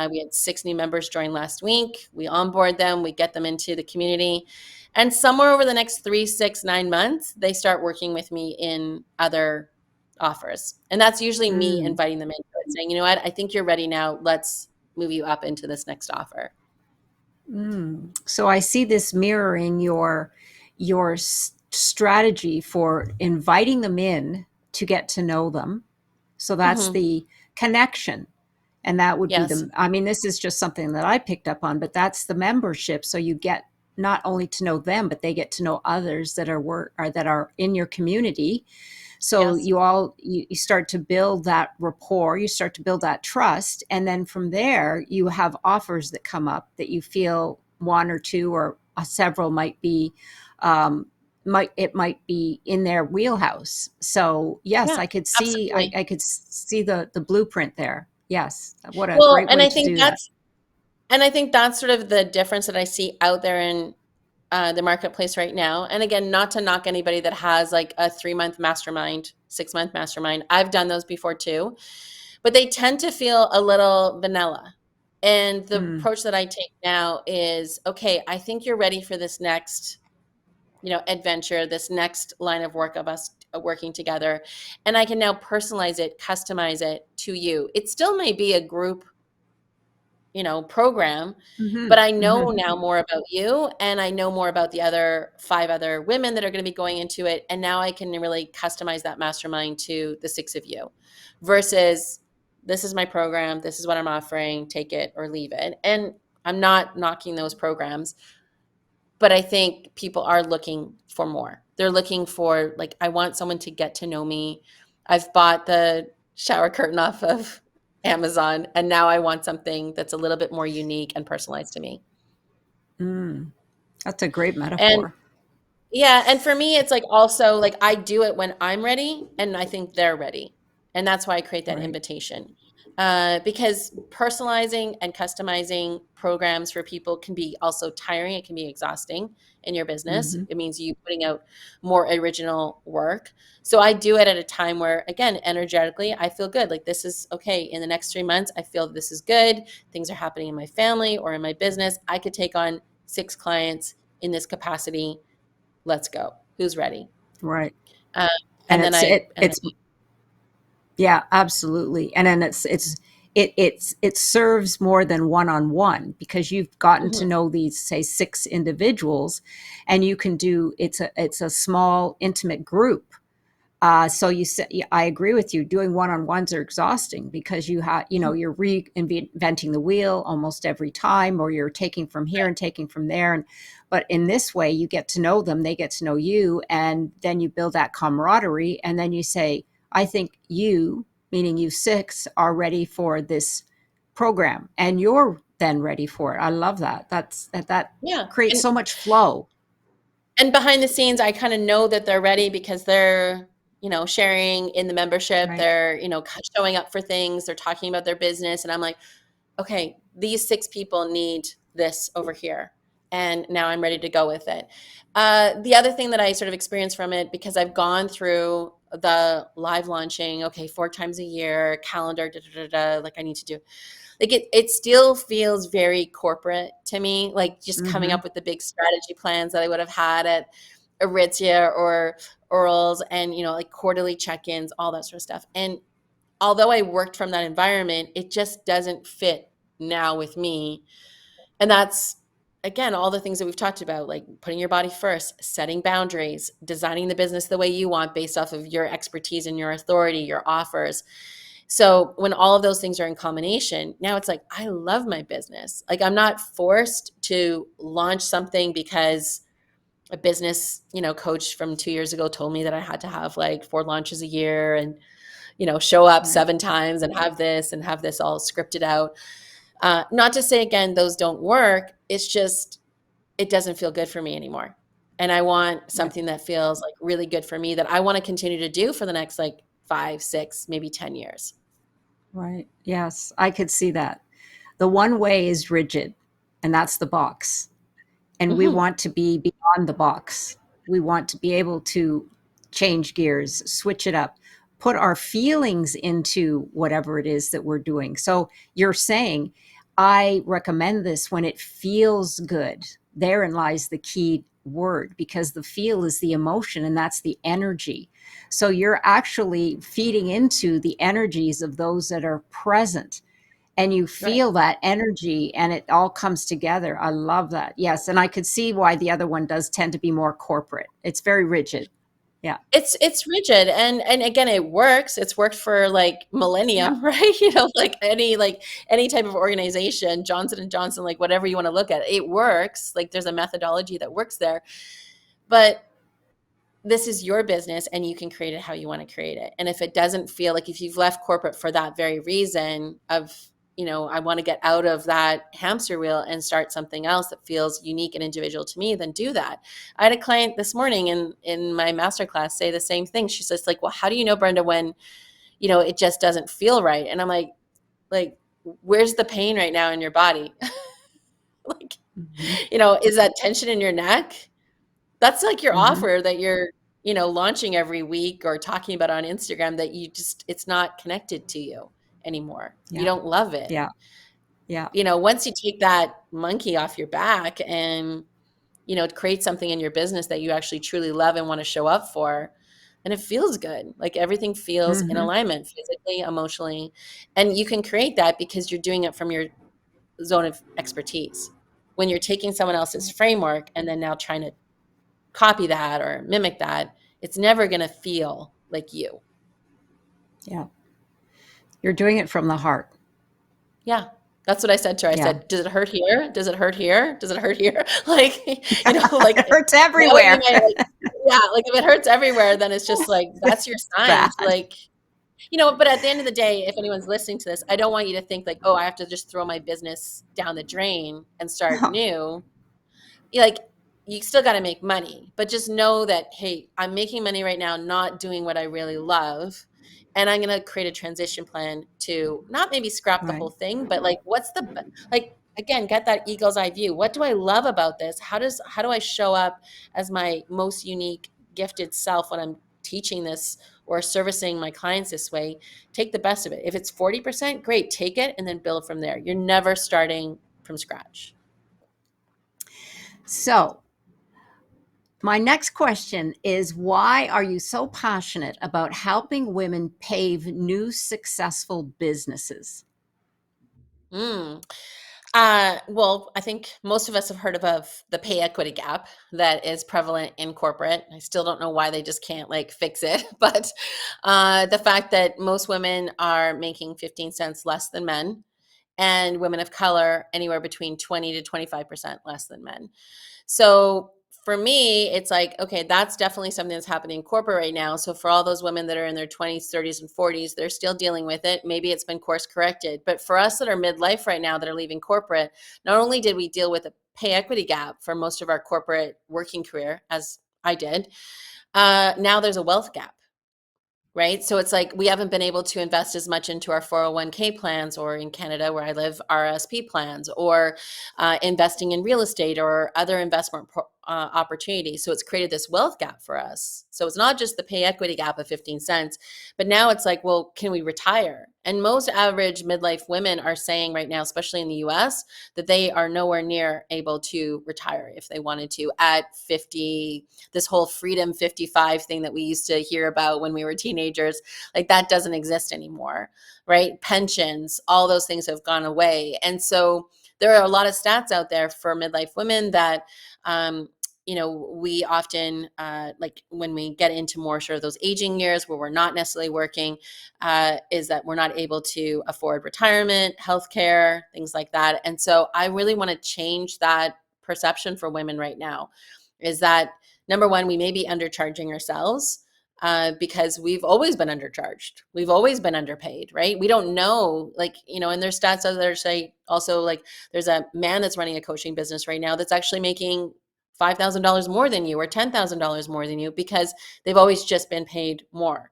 We had 6 new members join last week. We onboard them, we get them into the community. And somewhere over the next 3, 6, 9 months, they start working with me in other offers. And that's usually me Mm, inviting them into it, saying, you know what, I think you're ready now. Let's move you up into this next offer. mm. So I see this mirroring your strategy for inviting them in to get to know them. So that's Hmm. the connection. And that would be Yes. the, I mean, this is just something that I picked up on, but that's the membership. So you get not only to know them, but they get to know others that are that are in your community. So Yes. you start to build that rapport, you start to build that trust, and then from there you have offers that come up that you feel one or two or several might be um, might be in their wheelhouse. So yes, Yeah, I could see absolutely. I could see the blueprint there. Yes, what a Well, great way to do that. and I think that's sort of the difference that I see out there in the marketplace right now. And again, not to knock anybody that has like a 3-month mastermind, 6-month mastermind. I've done those before too, but they tend to feel a little vanilla. And the Mm, approach that I take now is, okay, I think you're ready for this next, adventure, this next line of work of us working together. And I can now personalize it, customize it to you. It still may be a group, program, hmm but I know hmm now more about you, and I know more about the other 5 other women that are going to be going into it, and now I can really customize that mastermind to the 6 of you versus this is my program, this is what I'm offering, take it or leave it. And I'm not knocking those programs, but I think people are looking for more. They're looking for, like, I want someone to get to know me. I've bought the shower curtain off of Amazon, and now I want something that's a little bit more unique and personalized to me. mm. That's a great And metaphor. yeah, and for me, it's like also like I do it when I'm ready, and I think they're ready, and that's why I create that Right. invitation. Because personalizing and customizing programs for people can be also tiring. It can be exhausting in your business. hmm It means you putting out more original work. So I do it at a time where, again, energetically, I feel good. Like this is okay. In the next 3 months, I feel this is good. Things are happening in my family or in my business. I could take on 6 clients in this capacity. Let's go. Who's ready? Right. Um, And and then it's I it and then it's yeah, absolutely. And then it serves more than one-on-one because you've gotten to Mhm. know these, say, 6 individuals, and you can do it's a small intimate group. So you said, yeah, I agree with you. Doing one-on-ones are exhausting because you're reinventing the wheel almost every time, or you're taking from here and taking from there. But in this way, you get to know them, they get to know you, and then you build that camaraderie. And then you say, I think you, meaning you 6, are ready for this program, and you're then ready for it. I love that. That Yeah, creates and so much flow. behind the scenes, I kind of know that they're ready because they're, sharing in the membership. Right. They're, showing up for things. They're talking about their business, and I'm like, okay, these 6 people need this over here, and now I'm ready to go with it. The other thing that I sort of experienced from it, because I've gone through the live launching, okay, 4 times a year, calendar, da da da da, like I need to do like it still feels very corporate to me, like just coming hmm up with the big strategy plans that I would have had at Aritzia or Earl's, and like quarterly check-ins, all that sort of stuff. And although I worked from that environment, it just doesn't fit now with me. And that's, again, all the things that we've talked about, like putting your body first, setting boundaries, designing the business the way you want based off of your expertise and your authority, your offers. So when all of those things are in combination, now it's like, I love my business. Like I'm not forced to launch something because a business, coach from 2 years ago told me that I had to have like 4 launches a year and, show up Right. 7 times and have this all scripted out. Not to say again, those don't work. It's just, it doesn't feel good for me anymore. And I want Yeah. something that feels like really good for me that I want to continue to do for the next like 5, 6, maybe 10 years. Right. Yes, I could see that. The one way is rigid, and that's the box. And we Mhm. want to be beyond the box. We want to be able to change gears, switch it up, put our feelings into whatever it is that we're doing. So you're saying, I recommend this when it feels good. Therein lies the key word, because the feel is the emotion and that's the energy. So you're actually feeding into the energies of those that are present, and you Right. feel that energy and it all comes together. I love that. Yes. And I could see why the other one does tend to be more corporate. It's very rigid. Yeah. It's rigid, and again, it works. It's worked for like Yeah. millennium, right? Like any type of organization, Johnson and Johnson, like whatever you want to look at, it works. Like there's a methodology that works there. But this is your business and you can create it how you want to create it. And if it doesn't feel like, if you've left corporate for that very reason of, I want to get out of that hamster wheel and start something else that feels unique and individual to me, then do that. I had a client this morning in my masterclass say the same thing. She says like, well, how do you know, Brenda, when, it just doesn't feel right? And I'm like, where's the pain right now in your body? Like, Hmm. is that tension in your neck? That's like your Hmm. offer that you're, launching every week or talking about on Instagram, that it's not connected to you anymore. You Yeah. don't love it. Yeah. Yeah. Once you take that monkey off your back and, create something in your business that you actually truly love and want to show up for, and it feels good. Like everything feels in Hmm. alignment, physically, emotionally. And you can create that because you're doing it from your zone of expertise. When you're taking someone else's framework and then now trying to copy that or mimic that, it's never going to feel like you. Yeah. You're doing it from the heart. Yeah. That's what I said to her. I Yeah. said, does it hurt here? Does it hurt here? Does it hurt here? Like, like It hurts that would be everywhere. my, like, yeah, like if it hurts everywhere, then it's just like, that's your sign Bad. to like, but at the end of the day, if anyone's listening to this, I don't want you to think like, oh, I have to just throw my business down the drain and start No. new. Like, you still got to make money, but just know that, hey, I'm making money right now not doing what I really love, and I'm going to create a transition plan to not maybe scrap the Right. whole thing, but like what's like, again, get that eagle's eye view. What do I love about this? How do I show up as my most unique gifted self when I'm teaching this or servicing my clients this way? Take the best of it. If it's 40%, great, take it and then build from there. You're never starting from scratch. So, my next question is, why are you so passionate about helping women pave new successful businesses? Mm. Well, I think most of us have heard of the pay equity gap that is prevalent in corporate. I still don't know why they just can't like fix it, but the fact that most women are making 15 cents less than men, and women of color anywhere between 20 to 25% less than men. So for me, it's like, okay, that's definitely something that's happening in corporate right now. So for all those women that are in their 20s, 30s, and 40s, they're still dealing with it. Maybe it's been course corrected. But for us that are midlife right now that are leaving corporate, not only did we deal with a pay equity gap for most of our corporate working career, as I did, now there's a wealth gap. Right. So it's like we haven't been able to invest as much into our 401k plans, or in Canada where I live, RSP plans, or investing in real estate or other investment opportunities. So it's created this wealth gap for us. So it's not just the pay equity gap of 15 cents, but now it's like, well, can we retire? And most average midlife women are saying right now, especially in the US, that they are nowhere near able to retire if they wanted to at 50. This whole freedom 55 thing that we used to hear about when we were teenagers, like that doesn't exist anymore, right? Pensions, all those things have gone away. And so there are a lot of stats out there for midlife women that, we often, like when we get into more sort of those aging years where we're not necessarily working, is that we're not able to afford retirement, healthcare, things like that. And so I really want to change that perception for women right now, is that number one, we may be undercharging ourselves, because we've always been undercharged. We've always been underpaid, right? We don't know, like, and there's stats out there say also, like, there's a man that's running a coaching business right now that's actually making $5,000 more than you or $10,000 more than you because they've always just been paid more.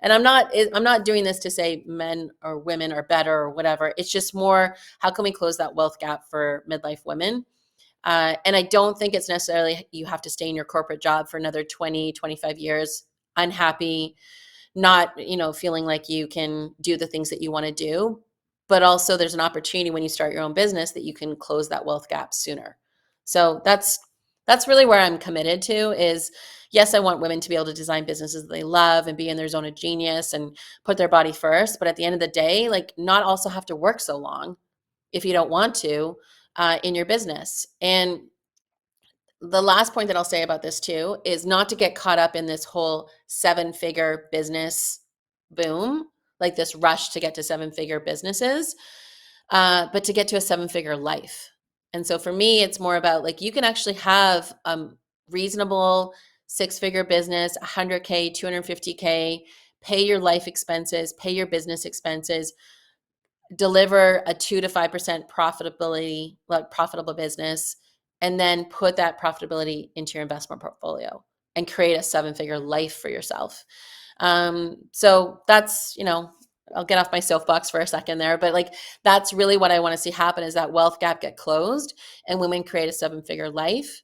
And I'm not doing this to say men or women are better or whatever. It's just more, how can we close that wealth gap for midlife women? And I don't think it's necessarily you have to stay in your corporate job for another 20, 25 years, unhappy, not, feeling like you can do the things that you want to do. But also there's an opportunity when you start your own business that you can close that wealth gap sooner. So that's really where I'm committed to is, yes, I want women to be able to design businesses that they love and be in their zone of genius and put their body first. But at the end of the day, like, not also have to work so long if you don't want to, in your business. And the last point that I'll say about this too is not to get caught up in this whole seven-figure business boom, like this rush to get to seven-figure businesses, but to get to a seven-figure life. And so for me, it's more about like you can actually have a reasonable six-figure business, 100K, 250K, pay your life expenses, pay your business expenses, deliver a 2 to 5% profitability, like profitable business, and then put that profitability into your investment portfolio and create a seven-figure life for yourself. So that's, I'll get off my soapbox for a second there, but like that's really what I want to see happen is that wealth gap get closed and women create a seven-figure life.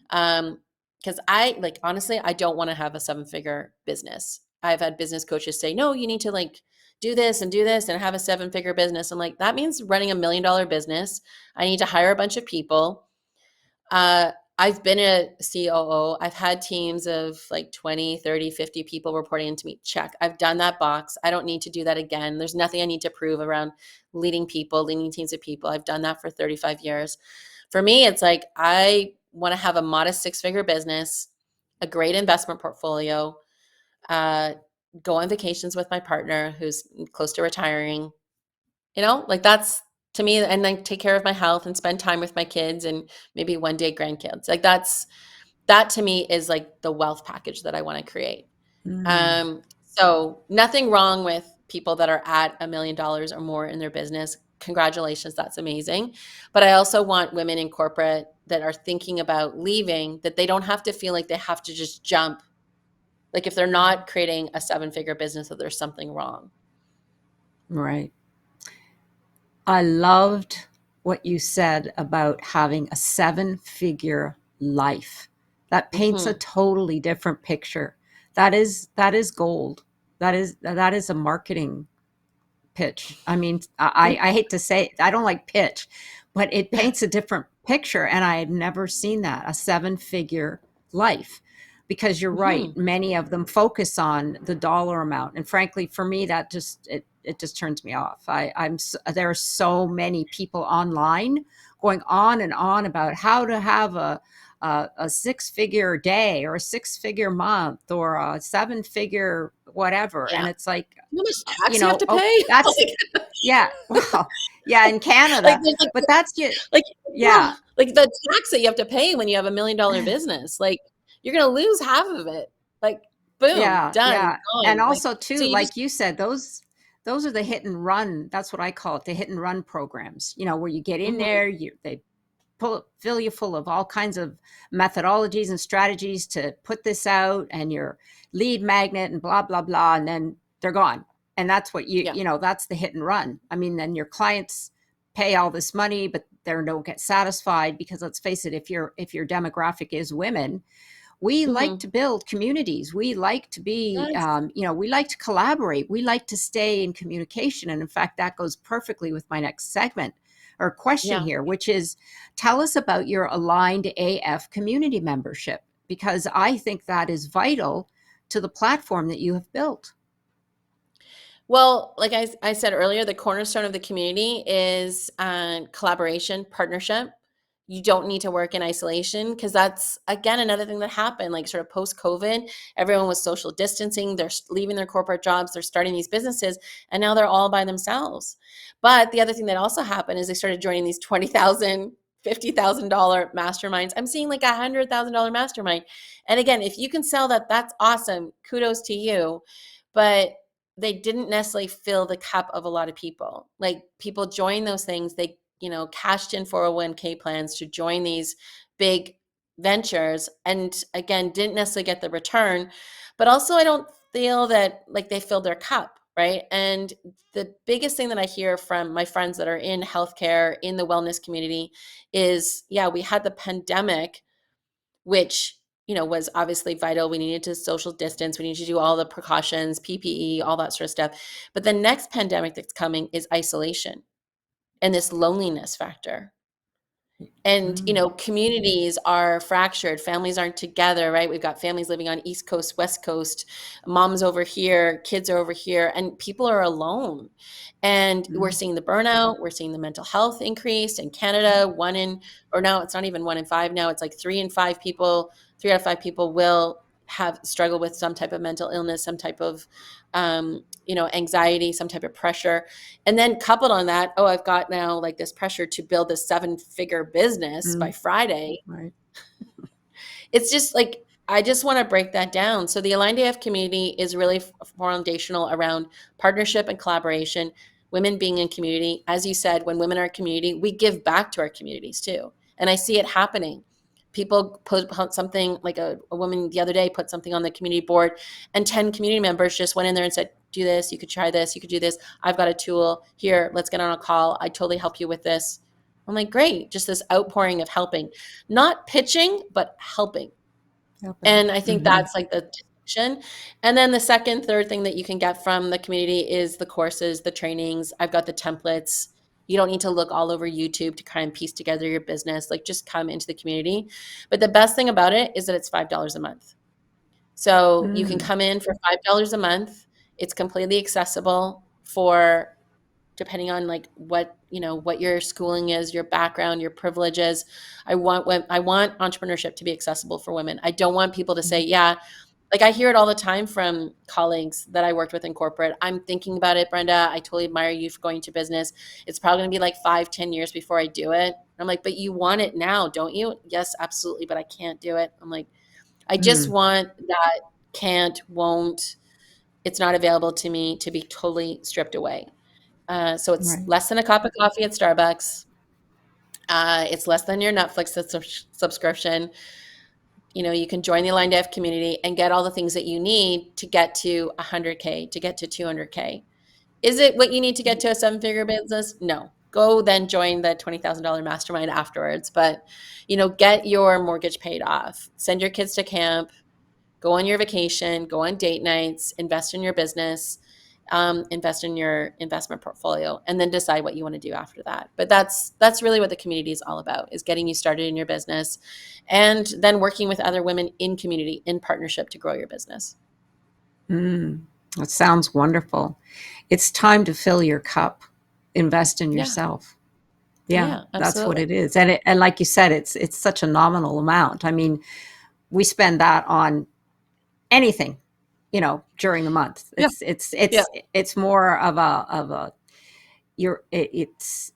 Because I like honestly, I don't want to have a seven-figure business. I've had business coaches say, no, you need to like do this and have a seven-figure business. I'm like, that means running $1 million business. I need to hire a bunch of people. I've been a COO. I've had teams of like 20, 30, 50 people reporting into me. Check. I've done that box. I don't need to do that again. There's nothing I need to prove around leading people, leading teams of people. I've done that for 35 years. For me, it's like I want to have a modest six-figure business, a great investment portfolio, uh, go on vacations with my partner who's close to retiring, like that's to me, and then take care of my health and spend time with my kids and maybe one day grandkids. Like that to me is like the wealth package that I want to create. Mm, So nothing wrong with people that are at $1 million or more in their business. Congratulations, that's amazing. But I also want women in corporate that are thinking about leaving that they don't have to feel like they have to just jump. Like if they're not creating a seven-figure business, that there's something wrong. right. I loved what you said about having a seven-figure life. That paints a Hmm. totally different picture. That is gold. That is a marketing pitch. I mean, I hate to say it, I don't like pitch, but it paints a different picture. And I had never seen that, a seven-figure life. Because you're right, Hmm. many of them focus on the dollar amount. And frankly, for me, that just it just turns me off. There are so many people online going on and on about how to have a six-figure day or a six-figure month or a seven-figure whatever. Yeah. And it's like, You know how much tax you have to oh, pay? that's, yeah, well, yeah, in Like, Canada, there's like, but that's just, like, yeah, yeah, like the tax that you have to pay when you have $1 million business, like you're gonna lose half of it. Like, boom, yeah, done, yeah. And gone. Like, also so too, you just, like you said, those are the hit and run. That's what I call it, the hit and run programs, where you get in mhm, there, they fill you full of all kinds of methodologies and strategies to put this out and your lead magnet and blah blah blah, and then they're gone. And that's what yeah, that's the hit and run. I mean, then your clients pay all this money, but they don't get satisfied because let's face it, if your demographic is women, we like mhm, to build communities. We like to be, yes, we like to collaborate. We like to stay in communication. And in fact, that goes perfectly with my next segment or question yeah. here, which is tell us about your Aligned AF community membership, because I think that is vital to the platform that you have built. Well, like I said earlier, the cornerstone of the community is collaboration, partnership. You don't need to work in isolation because that's, again, another thing that happened, like sort of post COVID. Everyone was social distancing. They're leaving their corporate jobs. They're starting these businesses, and now they're all by themselves. But the other thing that also happened is they started joining these 20,000, $50,000 masterminds. I'm seeing like $100,000 mastermind. And again, if you can sell that, that's awesome. Kudos to you. But they didn't necessarily fill the cup of a lot of people. Like people join those things, they, cashed in 401k plans to join these big ventures and again didn't necessarily get the return. But also I don't feel that like they filled their cup, right? And the biggest thing that I hear from my friends that are in healthcare, in the wellness community is, yeah, we had the pandemic, which was obviously vital. We needed to social distance. We needed to do all the precautions, PPE, all that sort of stuff. But the next pandemic that's coming is isolation and this loneliness factor. And, Mm, communities are fractured. Families aren't together, right? We've got families living on East Coast, West Coast, moms over here, kids are over here, and people are alone. And we're mm, seeing the burnout, we're seeing the mental health increase in Canada. Or now it's not even 1 in 5 now, it's like 3 in 5 people, 3 out of 5 people will have struggle with some type of mental illness, some type of, anxiety, some type of pressure. And then coupled on that, oh, I've got now like this pressure to build this 7-figure business by mm, Friday. right. It's just like, I just want to break that down. So the Aligned AF community is really foundational around partnership and collaboration, women being in community. As you said, when women are in community, we give back to our communities too. And I see it happening. People put something like a woman the other day put something on the community board, and 10 community members just went in there and said, do this, you could try this, you could do this. I've got a tool here. Let's get on a call. I totally help you with this. I'm like, great. Just this outpouring of helping, not pitching, but helping. Helping. And I think Hmm. that's like the distinction. And then the second, third thing that you can get from the community is the courses, the trainings. I've got the templates. You don't need to look all over YouTube to try and piece together your business. Like, just come into the community. But the best thing about it is that it's $5 a month. So you can Mm, come in for $5 a month. It's completely accessible for, depending on like what your schooling is, your background, your privileges. I want entrepreneurship to be accessible for women. I don't want people to say, mm, yeah, like I hear it all the time from colleagues that I worked with in corporate. I'm thinking about it, Brenda. I totally admire you for going to business. It's probably going to be like 5-10 years before I do it. I'm like, but you want it now, don't you? Yes, absolutely, but I can't do it. I'm like, I just mm, want that can't, won't, it's not available to me to be totally stripped away. So it's right. less than a cup of coffee at Starbucks. It's less than your Netflix subscription. You can join the Aligned AF community and get all the things that you need to get to 100K, to get to 200K. Is it what you need to get to a 7-figure business? No. Go then join the $20,000 mastermind afterwards. But, get your mortgage paid off. Send your kids to camp, go on your vacation, go on date nights, invest in your business, invest in your investment portfolio, and then decide what you want to do after that. But that's really what the community is all about, is getting you started in your business and then working with other women in community, in partnership, to grow your business. Mm. That sounds wonderful. It's time to fill your cup, invest in Yeah. yourself. Yeah, Yeah, that's what absolutely. it is. And like you said, it's such a nominal amount. I mean, we spend that on anything, during the month. Yeah. Yeah. It's more of a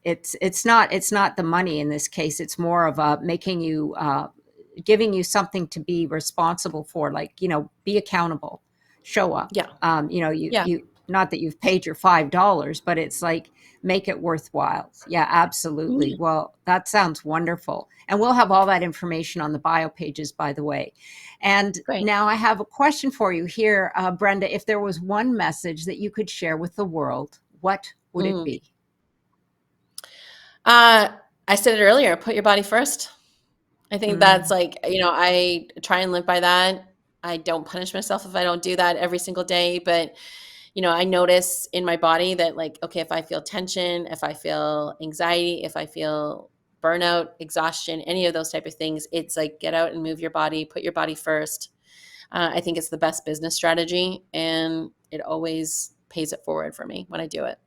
it's not the money in this case. It's more of a making you giving you something to be responsible for, like, be accountable, show up. Yeah. Yeah. You not that you've paid your $5, but it's like, make it worthwhile. Yeah, absolutely. Yeah. Well, that sounds wonderful. And we'll have all that information on the bio pages, by the way. And Great. now I have a question for you here, Brenda. If there was one message that you could share with the world, what would it Mm. be? Uh, I said it earlier, put your body first. I think that's Mm, like, I try and live by that. I don't punish myself if I don't do that every single day, but I notice in my body that, like, okay, if I feel tension, if I feel anxiety, if I feel burnout, exhaustion, any of those type of things, it's like, get out and move your body, put your body first. I think it's the best business strategy, and it always pays it forward for me when I do it.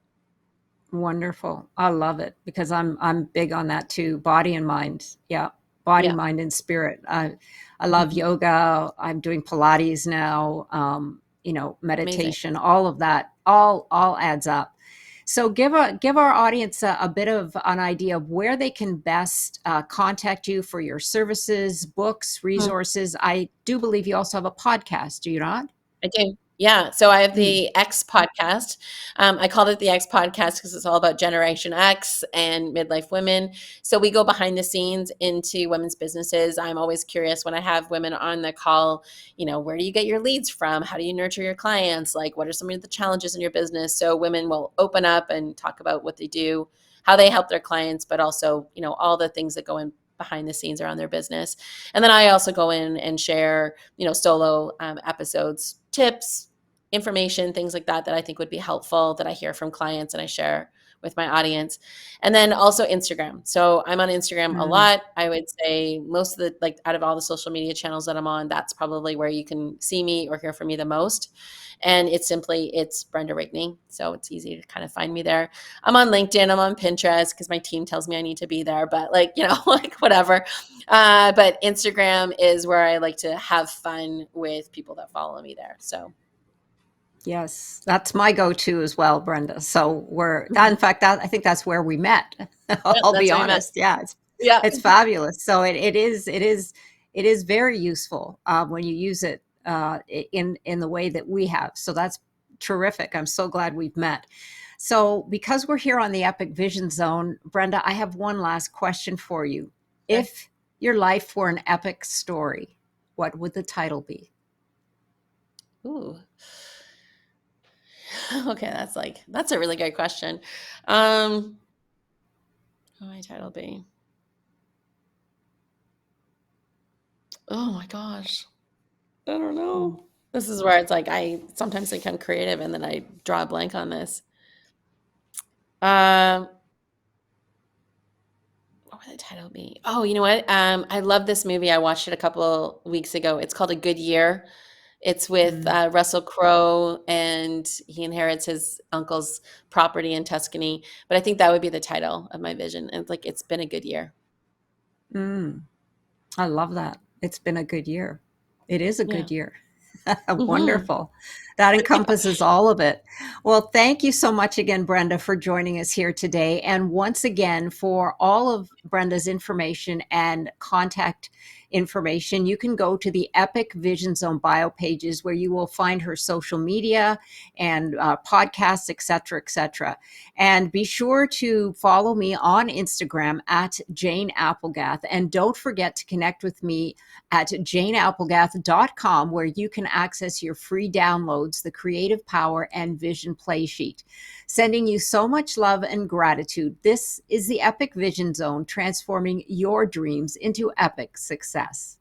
wonderful. I love it because I'm big on that too. Body and mind. Yeah. Body, Yeah. mind, and spirit. I love Mhm. yoga. I'm doing Pilates now. Amazing. Meditation, all of that, all adds up. So give our audience a bit of an idea of where they can best contact you for your services, books, resources. I do believe you also have a podcast, do you not? I do. Yeah. So I have Mm, the X podcast. I called it the X podcast because it's all about Generation X and midlife women. So we go behind the scenes into women's businesses. I'm always curious when I have women on the call, where do you get your leads from? How do you nurture your clients? Like, what are some of the challenges in your business? So women will open up and talk about what they do, how they help their clients, but also, all the things that go in behind the scenes around their business. And then I also go in and share, solo episodes, tips, information, things like that, that I think would be helpful, that I hear from clients and I share with my audience. And then also Instagram. So I'm on Instagram a Mm. lot. I would say most of the, like, out of all the social media channels that I'm on, that's probably where you can see me or hear from me the most. And it's Brenda Rigney. So it's easy to kind of find me there. I'm on LinkedIn, I'm on Pinterest because my team tells me I need to be there, but like, like whatever. But Instagram is where I like to have fun with people that follow me there. So Yes, that's my go-to as well, Brenda. So mhm. in fact, I think that's where we met. Yep, I'll that's be where we met. honest. Yeah, Yeah. it's fabulous. So it is very useful when you use it in the way that we have. So that's terrific. I'm so glad we've met. So because we're here on the Epic Vision Zone, Brenda, I have one last question for you. Okay. If your life were an epic story, what would the title be? Ooh. Okay, that's a really good question. Um, what would my title be? Oh my gosh. I don't Hmm. know. This is where it's like I sometimes become creative and then I draw a blank on this. Um, what would the title be? Oh, you know what? I love this movie. I watched it a couple weeks ago. It's called A Good Year. It's with Mm. Russell Crowe, and he inherits his uncle's property in Tuscany. But I think that would be the title of my vision. And it's like it's been a good year. Mm. I love that. It's been a good year. It is a Yeah. good year. Hmm. Wonderful. That Yeah. encompasses all of it. Well, thank you so much again, Brenda, for joining us here today. And once again, for all of Brenda's information and contact information, you can go to the Epic Vision Zone bio pages where you will find her social media and podcasts, et cetera, et cetera. And be sure to follow me on Instagram at Jane Applegath. And don't forget to connect with me at janeapplegath.com, where you can access your free downloads, the Creative Power and Vision Play Sheet. Sending you so much love and gratitude. This is the Epic Vision Zone, transforming your dreams into epic success.